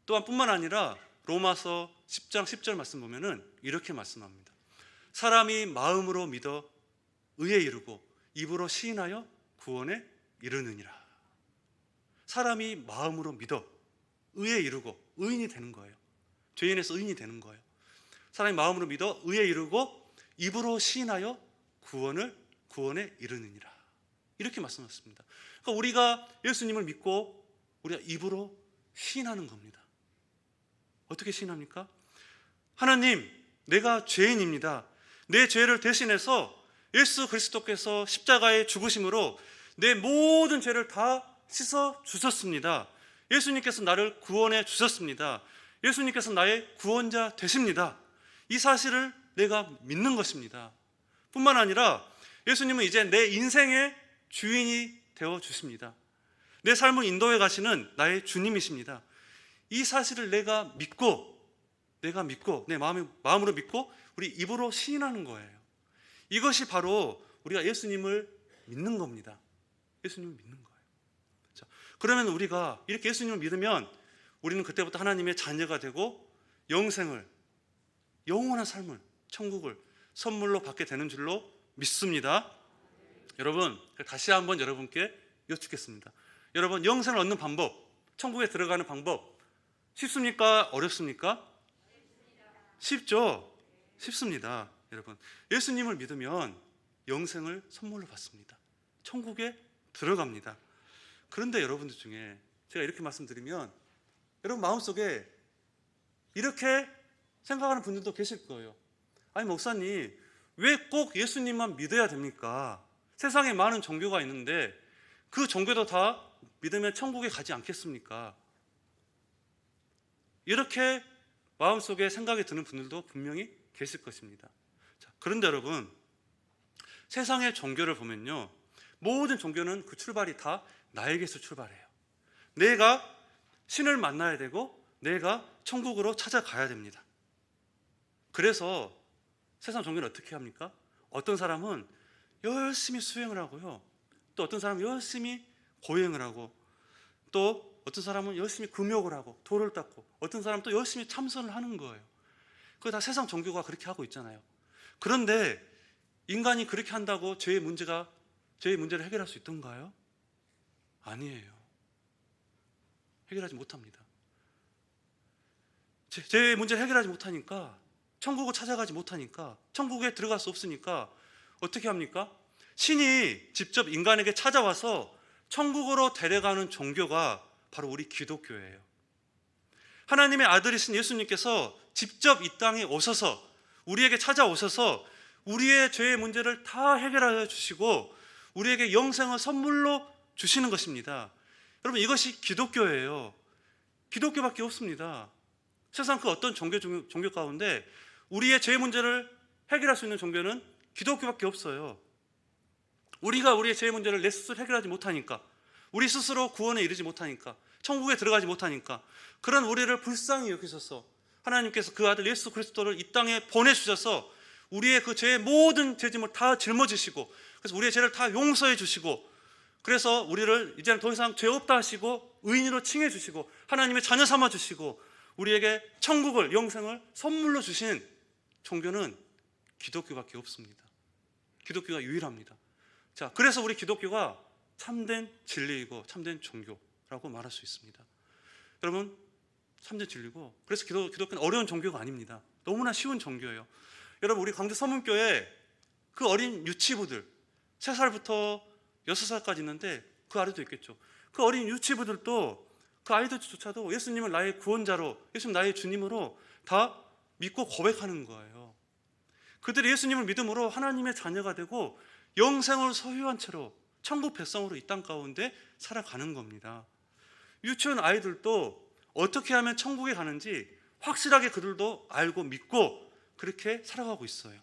또한 뿐만 아니라 로마서 10장 10절 말씀 보면은 이렇게 말씀합니다. 사람이 마음으로 믿어 의에 이르고 입으로 시인하여 구원에 이르느니라. 사람이 마음으로 믿어 의에 이르고 의인이 되는 거예요. 죄인에서 의인이 되는 거예요. 사람이 마음으로 믿어 의에 이르고 입으로 시인하여 구원에 이르느니라. 이렇게 말씀하셨습니다. 그러니까 우리가 예수님을 믿고 우리가 입으로 시인하는 겁니다. 어떻게 시인합니까? 하나님, 내가 죄인입니다. 내 죄를 대신해서 예수 그리스도께서 십자가에 죽으심으로 내 모든 죄를 다 씻어 주셨습니다. 예수님께서 나를 구원해 주셨습니다. 예수님께서 나의 구원자 되십니다. 이 사실을 내가 믿는 것입니다. 뿐만 아니라 예수님은 이제 내 인생의 주인이 되어 주십니다. 내 삶을 인도해 가시는 나의 주님이십니다. 이 사실을 내가 믿고 내 마음으로 믿고 우리 입으로 시인하는 거예요. 이것이 바로 우리가 예수님을 믿는 겁니다. 예수님을 믿는 거예요. 자, 그러면 우리가 이렇게 예수님을 믿으면 우리는 그때부터 하나님의 자녀가 되고 영생을, 영원한 삶을, 천국을 선물로 받게 되는 줄로 믿습니다. 여러분, 다시 한번 여러분께 여쭙겠습니다. 여러분, 영생을 얻는 방법, 천국에 들어가는 방법 쉽습니까? 어렵습니까? 쉽죠? 쉽습니다. 여러분, 예수님을 믿으면 영생을 선물로 받습니다. 천국에 들어갑니다. 그런데 여러분들 중에 제가 이렇게 말씀드리면 여러분 마음속에 이렇게 생각하는 분들도 계실 거예요. 아니 목사님, 왜 꼭 예수님만 믿어야 됩니까? 세상에 많은 종교가 있는데 그 종교도 다 믿으면 천국에 가지 않겠습니까? 이렇게 마음속에 생각이 드는 분들도 분명히 계실 것입니다. 자, 그런데 여러분, 세상의 종교를 보면요, 모든 종교는 그 출발이 다 나에게서 출발해요. 내가 신을 만나야 되고 내가 천국으로 찾아가야 됩니다. 그래서 세상 종교는 어떻게 합니까? 어떤 사람은 열심히 수행을 하고요, 또 어떤 사람은 열심히 고행을 하고, 또 어떤 사람은 열심히 금욕을 하고 돌을 닦고, 어떤 사람은 또 열심히 참선을 하는 거예요. 그거 다 세상 종교가 그렇게 하고 있잖아요. 그런데 인간이 그렇게 한다고 죄의 문제를 해결할 수 있던가요? 아니에요. 해결하지 못합니다. 죄의 문제를 해결하지 못하니까, 천국을 찾아가지 못하니까, 천국에 들어갈 수 없으니까 어떻게 합니까? 신이 직접 인간에게 찾아와서 천국으로 데려가는 종교가 바로 우리 기독교예요. 하나님의 아들이신 예수님께서 직접 이 땅에 오셔서 우리에게 찾아오셔서 우리의 죄의 문제를 다 해결하여 주시고 우리에게 영생을 선물로 주시는 것입니다. 여러분, 이것이 기독교예요. 기독교밖에 없습니다. 세상 그 어떤 종교 가운데 우리의 죄의 문제를 해결할 수 있는 종교는 기독교밖에 없어요. 우리가 우리의 죄의 문제를 내 스스로 해결하지 못하니까, 우리 스스로 구원에 이르지 못하니까, 천국에 들어가지 못하니까, 그런 우리를 불쌍히 여기셔서 하나님께서 그 아들 예수 그리스도를 이 땅에 보내주셔서 우리의 그 죄의 모든 죄짐을 다 짊어지시고, 그래서 우리의 죄를 다 용서해 주시고, 그래서 우리를 이제는 더 이상 죄 없다 하시고 의인으로 칭해 주시고 하나님의 자녀 삼아 주시고 우리에게 천국을, 영생을 선물로 주신 종교는 기독교밖에 없습니다. 기독교가 유일합니다. 자, 그래서 우리 기독교가 참된 진리이고 참된 종교라고 말할 수 있습니다. 여러분, 참된 진리고, 그래서 기독교는 어려운 종교가 아닙니다. 너무나 쉬운 종교예요. 여러분, 우리 광주 서문교에 그 어린 유치부들 3살부터 6살까지 있는데 그 아래도 있겠죠. 그 어린 유치부들도, 그 아이들조차도 예수님을 나의 구원자로, 예수님 나의 주님으로 다 믿고 고백하는 거예요. 그들이 예수님을 믿음으로 하나님의 자녀가 되고 영생을 소유한 채로 천국 백성으로 이 땅 가운데 살아가는 겁니다. 유치원 아이들도 어떻게 하면 천국에 가는지 확실하게 그들도 알고 믿고 그렇게 살아가고 있어요.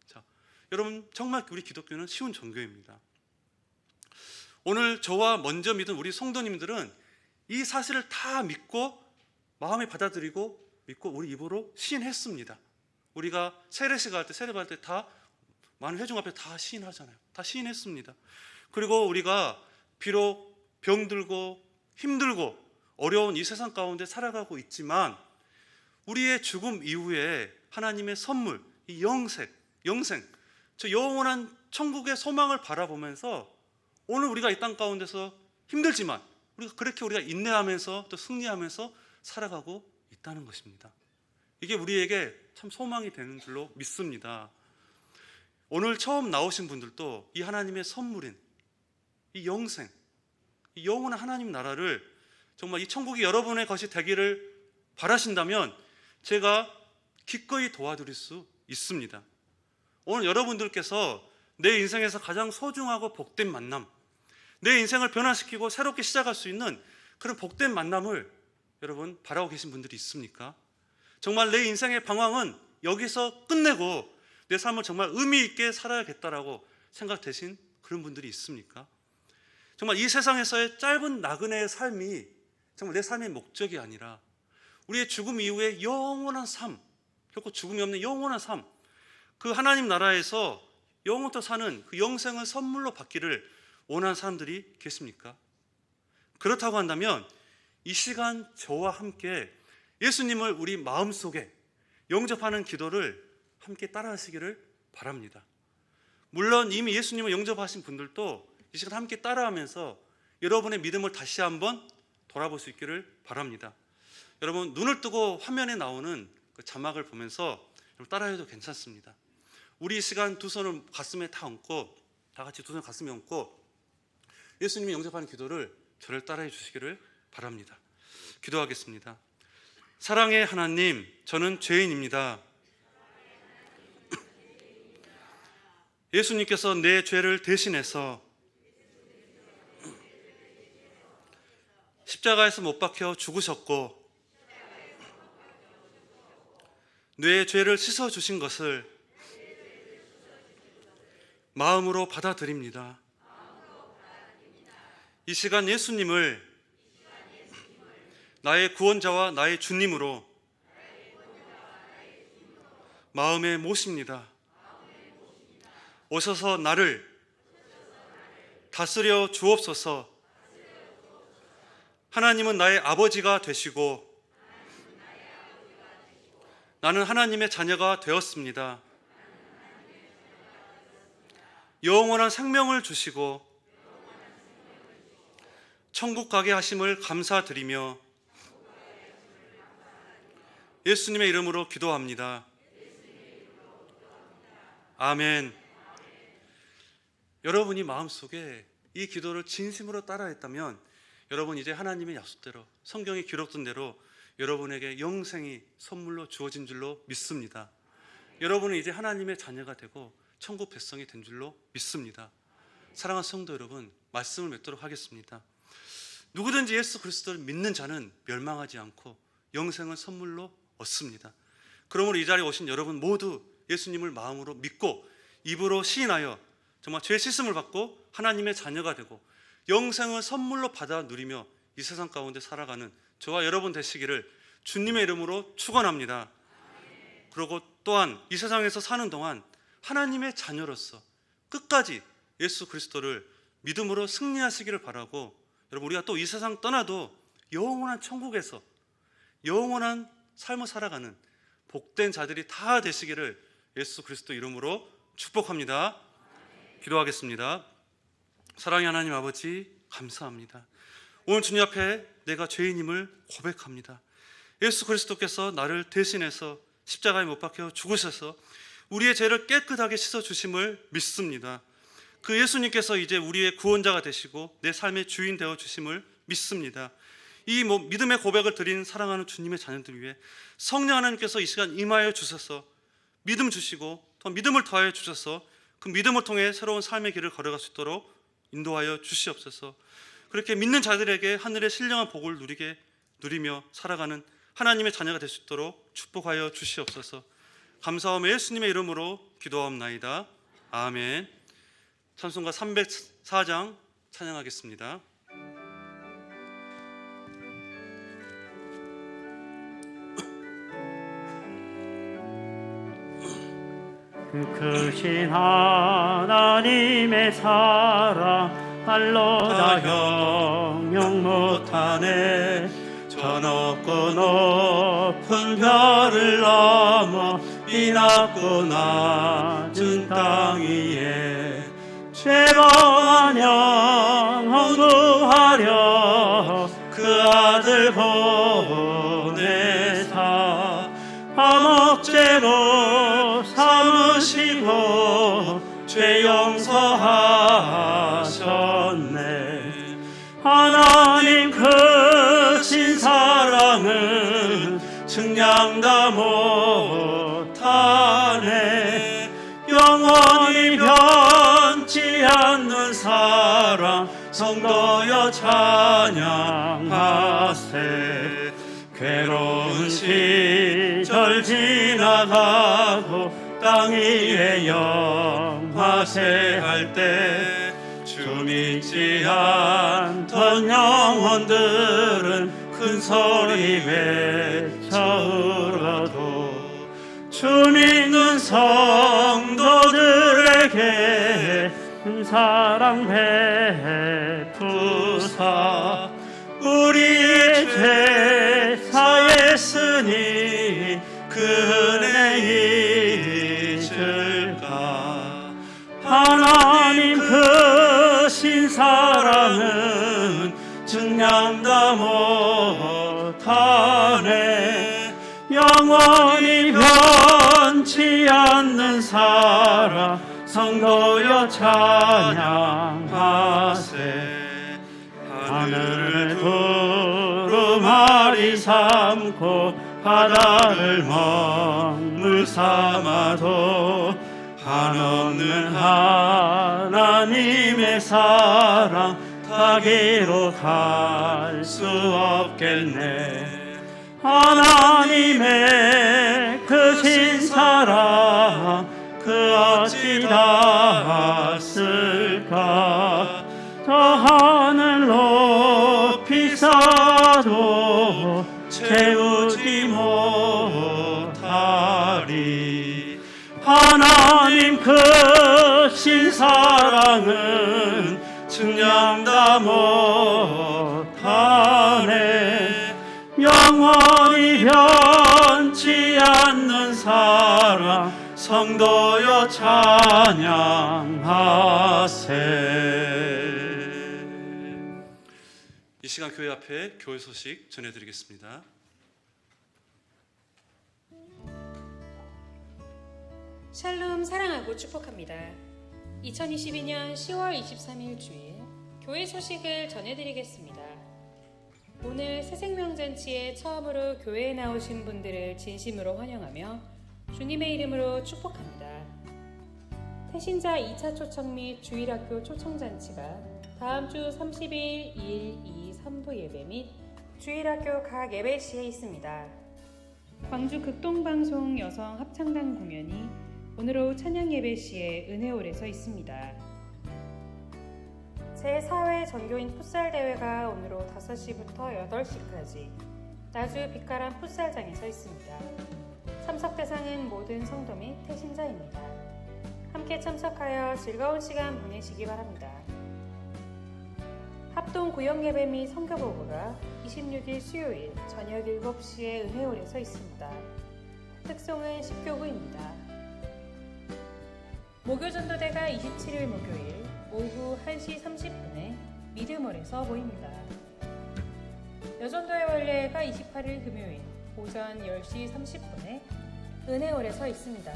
자, 여러분, 정말 우리 기독교는 쉬운 종교입니다. 오늘 저와 먼저 믿은 우리 성도님들은 이 사실을 다 믿고 마음에 받아들이고 믿고 우리 입으로 시인했습니다. 우리가 세례식 할 때, 세례받을 때 다 많은 회중 앞에 다 시인하잖아요. 다 시인했습니다. 그리고 우리가 비록 병들고 힘들고 어려운 이 세상 가운데 살아가고 있지만 우리의 죽음 이후에 하나님의 선물, 이 영생, 저 영원한 천국의 소망을 바라보면서 오늘 우리가 이 땅 가운데서 힘들지만 우리가 인내하면서 또 승리하면서 살아가고 있다는 것입니다. 이게 우리에게 참 소망이 되는 줄로 믿습니다. 오늘 처음 나오신 분들도 이 하나님의 선물인 이 영생, 이 영원한 하나님 나라를, 정말 이 천국이 여러분의 것이 되기를 바라신다면 제가 기꺼이 도와드릴 수 있습니다. 오늘 여러분들께서 내 인생에서 가장 소중하고 복된 만남, 내 인생을 변화시키고 새롭게 시작할 수 있는 그런 복된 만남을 여러분 바라고 계신 분들이 있습니까? 정말 내 인생의 방황은 여기서 끝내고 내 삶을 정말 의미 있게 살아야겠다라고 생각되신 그런 분들이 있습니까? 정말 이 세상에서의 짧은 나그네의 삶이 정말 내 삶의 목적이 아니라 우리의 죽음 이후의 영원한 삶, 결코 죽음이 없는 영원한 삶, 그 하나님 나라에서 영원토록 사는 그 영생을 선물로 받기를 원하는 사람들이 계십니까? 그렇다고 한다면 이 시간 저와 함께 예수님을 우리 마음속에 영접하는 기도를 함께 따라하시기를 바랍니다. 물론 이미 예수님을 영접하신 분들도 이 시간 함께 따라하면서 여러분의 믿음을 다시 한번 돌아볼 수 있기를 바랍니다. 여러분 눈을 뜨고 화면에 나오는 그 자막을 보면서 따라해도 괜찮습니다. 우리 이 시간 두 손을 가슴에 다 얹고 다 같이 두 손을 가슴에 얹고 예수님이 영접하는 기도를 저를 따라해 주시기를 바랍니다. 기도하겠습니다. 사랑의 하나님, 저는 죄인입니다. 예수님께서 내 죄를 대신해서 십자가에서 못 박혀 죽으셨고 내 죄를 씻어주신 것을 마음으로 받아들입니다. 이 시간 예수님을 나의 구원자와 나의 주님으로 마음에 모십니다. 오셔서 나를 다스려 주옵소서. 하나님은 나의 아버지가 되시고 나는 하나님의 자녀가 되었습니다. 영원한 생명을 주시고 천국 가게 하심을 감사드리며 예수님의 이름으로 기도합니다. 아멘. 여러분이 마음속에 이 기도를 진심으로 따라했다면 여러분 이제 하나님의 약속대로 성경에 기록된 대로 여러분에게 영생이 선물로 주어진 줄로 믿습니다. 여러분은 이제 하나님의 자녀가 되고 천국 백성이 된 줄로 믿습니다. 사랑하는 성도 여러분, 말씀을 맺도록 하겠습니다. 누구든지 예수 그리스도를 믿는 자는 멸망하지 않고 영생을 선물로 얻습니다. 그러므로 이 자리에 오신 여러분 모두 예수님을 마음으로 믿고 입으로 시인하여 정말 죄 씻음을 받고 하나님의 자녀가 되고 영생을 선물로 받아 누리며 이 세상 가운데 살아가는 저와 여러분 되시기를 주님의 이름으로 축원합니다. 그리고 또한 이 세상에서 사는 동안 하나님의 자녀로서 끝까지 예수 그리스도를 믿음으로 승리하시기를 바라고, 여러분 우리가 또 이 세상 떠나도 영원한 천국에서 영원한 삶을 살아가는 복된 자들이 다 되시기를 예수 그리스도 이름으로 축복합니다. 기도하겠습니다. 사랑의 하나님 아버지, 감사합니다. 오늘 주님 앞에 내가 죄인임을 고백합니다. 예수 그리스도께서 나를 대신해서 십자가에 못 박혀 죽으셔서 우리의 죄를 깨끗하게 씻어주심을 믿습니다. 그 예수님께서 이제 우리의 구원자가 되시고 내 삶의 주인 되어 주심을 믿습니다. 이 믿음의 고백을 드린 사랑하는 주님의 자녀들 위해 성령 하나님께서 이 시간 임하여 주셔서 믿음 주시고 또 믿음을 더하여 주셔서 그 믿음을 통해 새로운 삶의 길을 걸어갈 수 있도록 인도하여 주시옵소서. 그렇게 믿는 자들에게 하늘의 신령한 복을 누리며 살아가는 하나님의 자녀가 될 수 있도록 축복하여 주시옵소서. 감사하며 예수님의 이름으로 기도하옵나이다. 아멘. 찬송가 304장 찬양하겠습니다. 그 크신 하나님의 사랑 알로다 형용 못하네. 저 높고 높은 별을 넘어 이 낮고 낮은 땅 위에 죄범한 영혼 구하려 그 아들 보내사 화목제로 삼으시고 죄 용서하셨네. 하나님 크신 사랑은 측량다 못하네. 영원히 변치 않는 사랑 성도여 찬양하세. 괴로운 시절 지나가고 땅 위에 영화세 할 때 주 믿지 않던 영혼들은 큰 소리 외쳐 울어도 주 믿는 성도들에게 사랑 베푸사 우리의 죄 사했으니 그 은혜 잊을까. 하나님 크신 사랑은 증량다 못하네. 영원히 변치 않는 사랑 성도여 찬양하세. 하늘을 두루마리 삼고 바다를 먹물 삼아도 한없는 하나님의 사랑 타기로 갈 수 없겠네. 하나님의 크신 사랑 그 어찌 닿았을까. 저 하늘 높이 쌓아도 채우지 못하리. 하나님 크신 사랑은 증량다 못하네. 영원히 변치 않는 사랑 성도여 찬양하세. 이 시간 교회 앞에 교회 소식 전해드리겠습니다. 샬롬 사랑하고 축복합니다. 2022년 10월 23일 주일 교회 소식을 전해드리겠습니다. 오늘 새생명잔치에 처음으로 교회에 나오신 분들을 진심으로 환영하며 주님의 이름으로 축복합니다. 태신자 2차 초청 및 주일학교 초청잔치가 다음 주 30일 1, 2, 3부 예배 및 주일학교 각 예배 시에 있습니다. 광주 극동방송 여성 합창단 공연이 오늘 오후 찬양 예배 시에 은혜홀에서 있습니다. 제4회 전교인 풋살 대회가 오늘 오후 5시부터 8시까지 나주 빛가람 풋살장에서 있습니다. 참석 대상은 모든 성도 및 태신자입니다. 함께 참석하여 즐거운 시간 보내시기 바랍니다. 합동 구역 예배 및 선교 보고가 26일 수요일 저녁 7시에 은혜홀에서 있습니다. 특송은 10교구입니다. 목요전도대가 27일 목요일 오후 1시 30분에 믿음홀에서 모입니다. 여전도의 원례가 28일 금요일 오전 10시 30분에 은혜홀에서 있습니다.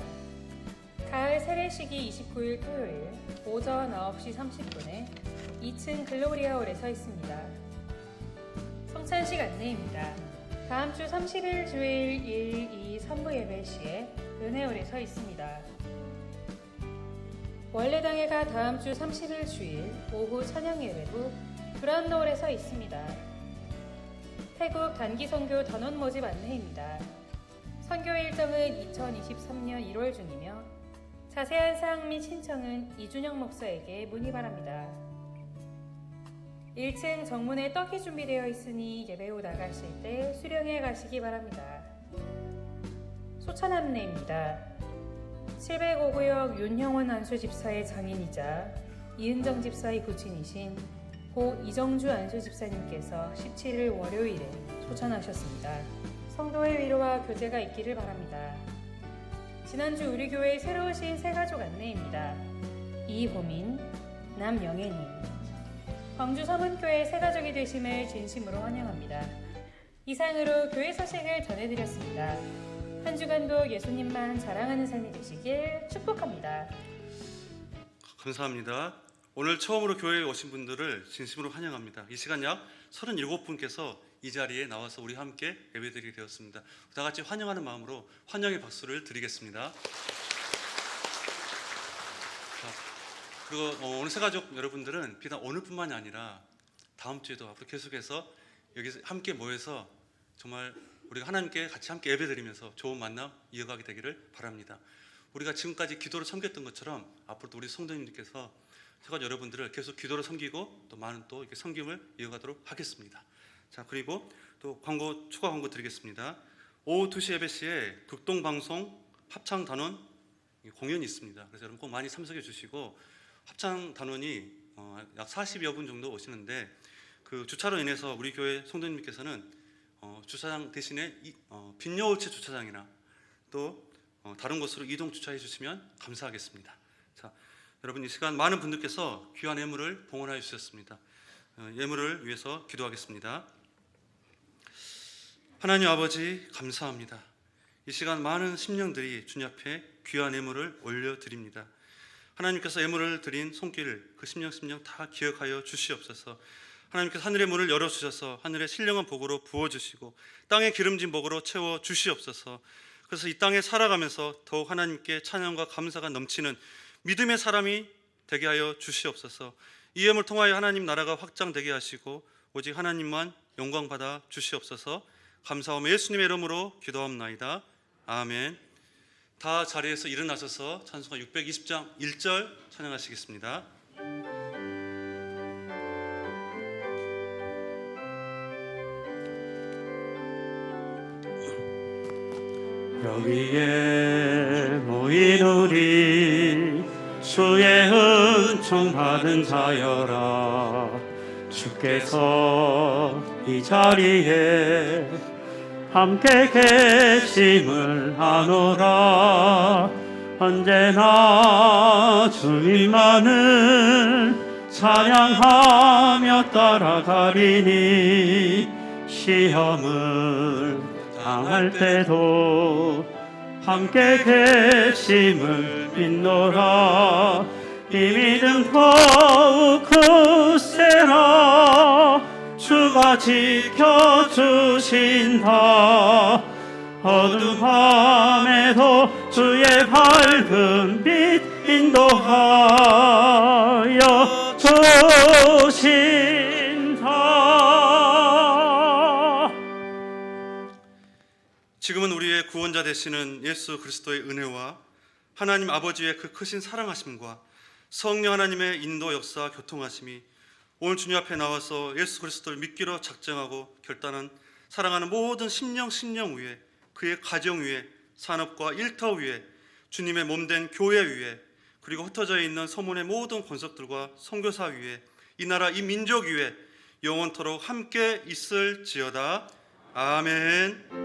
가을 세례식이 29일 토요일 오전 9시 30분에 2층 글로리아홀에서 있습니다. 성찬식 안내입니다. 다음 주 30일 주일 1, 2, 3부 예배 시에 은혜홀에서 있습니다. 원래당회가 다음 주 30일 주일 오후 찬양 예배 후 브란노홀에서 있습니다. 태국 단기 선교 단원 모집 안내입니다. 선교 일정은 2023년 1월 중이며 자세한 사항 및 신청은 이준영 목사에게 문의 바랍니다. 1층 정문에 떡이 준비되어 있으니 예배 후 나가실 때 수령해 가시기 바랍니다. 소찬 안내입니다. 705구역 윤형원 안수집사의 장인이자 이은정 집사의 부친이신 고 이정주 안수집사님께서 17일 월요일에 소찬하셨습니다. 성도의 위로와 교제가 있기를 바랍니다. 지난주 우리 교회에 새로 오신 새가족 안내입니다. 이호민, 남영애님, 광주 서문교회 새가족이 되심을 진심으로 환영합니다. 이상으로 교회 소식을 전해드렸습니다. 한 주간도 예수님만 자랑하는 삶이 되시길 축복합니다. 감사합니다. 오늘 처음으로 교회에 오신 분들을 진심으로 환영합니다. 이 시간 약 37분께서 이 자리에 나와서 우리 함께 예배드리게 되었습니다. 다 같이 환영하는 마음으로 환영의 박수를 드리겠습니다. 그리고 오늘 새가족 여러분들은 비단 오늘뿐만이 아니라 다음 주에도 앞으로 계속해서 여기서 함께 모여서 정말 우리가 하나님께 같이 함께 예배드리면서 좋은 만남 이어가게 되기를 바랍니다. 우리가 지금까지 기도로 섬겼던 것처럼 앞으로도 우리 성도님들께서 제가 여러분들을 계속 기도로 섬기고 또 많은 또 이렇게 섬김을 이어가도록 하겠습니다. 자, 그리고 또 추가 광고 드리겠습니다. 오후 2시 예배 시에 극동방송 합창단원 공연이 있습니다. 그래서 여러분 꼭 많이 참석해 주시고, 합창단원이 약 40여 분 정도 오시는데 그 주차로 인해서 우리 교회 성도님께서는 주차장 대신에 빈여울체 주차장이나 또 다른 곳으로 이동 주차해 주시면 감사하겠습니다. 자, 여러분 이 시간 많은 분들께서 귀한 예물을 봉헌하여 주셨습니다. 예물을 위해서 기도하겠습니다. 하나님 아버지 감사합니다. 이 시간 많은 심령들이 주님 앞에 귀한 예물을 올려드립니다. 하나님께서 예물을 드린 손길을 그 심령 다 기억하여 주시옵소서. 하나님께서 하늘의 문을 열어주셔서 하늘의 신령한 복으로 부어주시고 땅의 기름진 복으로 채워 주시옵소서. 그래서 이 땅에 살아가면서 더욱 하나님께 찬양과 감사가 넘치는 믿음의 사람이 되게 하여 주시옵소서. 이 예물을 통하여 하나님 나라가 확장되게 하시고 오직 하나님만 영광받아 주시옵소서. 감사하며 예수님의 이름으로 기도합나이다. 아멘. 다 자리에서 일어나셔서 찬송가 620장 1절 찬양하시겠습니다. 여기에 모인 우리 주의 은총 받은 자여라. 주께서 이 자리에 함께 계심을 아노라. 언제나 주님만을 찬양하며 따라가리니 시험을 당할 때도 함께 계심을 믿노라. 이 믿음 더욱 굳세라. 주가 지켜주신다. 어두운 밤에도 주의 밝은 빛 인도하여 주신다. 지금은 우리의 구원자 되시는 예수 그리스도의 은혜와 하나님 아버지의 그 크신 사랑하심과 성령 하나님의 인도 역사 교통하심이 오늘 주님 앞에 나와서 예수 그리스도를 믿기로 작정하고 결단한 사랑하는 모든 심령 위에, 그의 가정 위에, 산업과 일터 위에, 주님의 몸된 교회 위에, 그리고 흩어져 있는 서문의 모든 권석들과 선교사 위에, 이 나라 이 민족 위에 영원토록 함께 있을지어다. 아멘.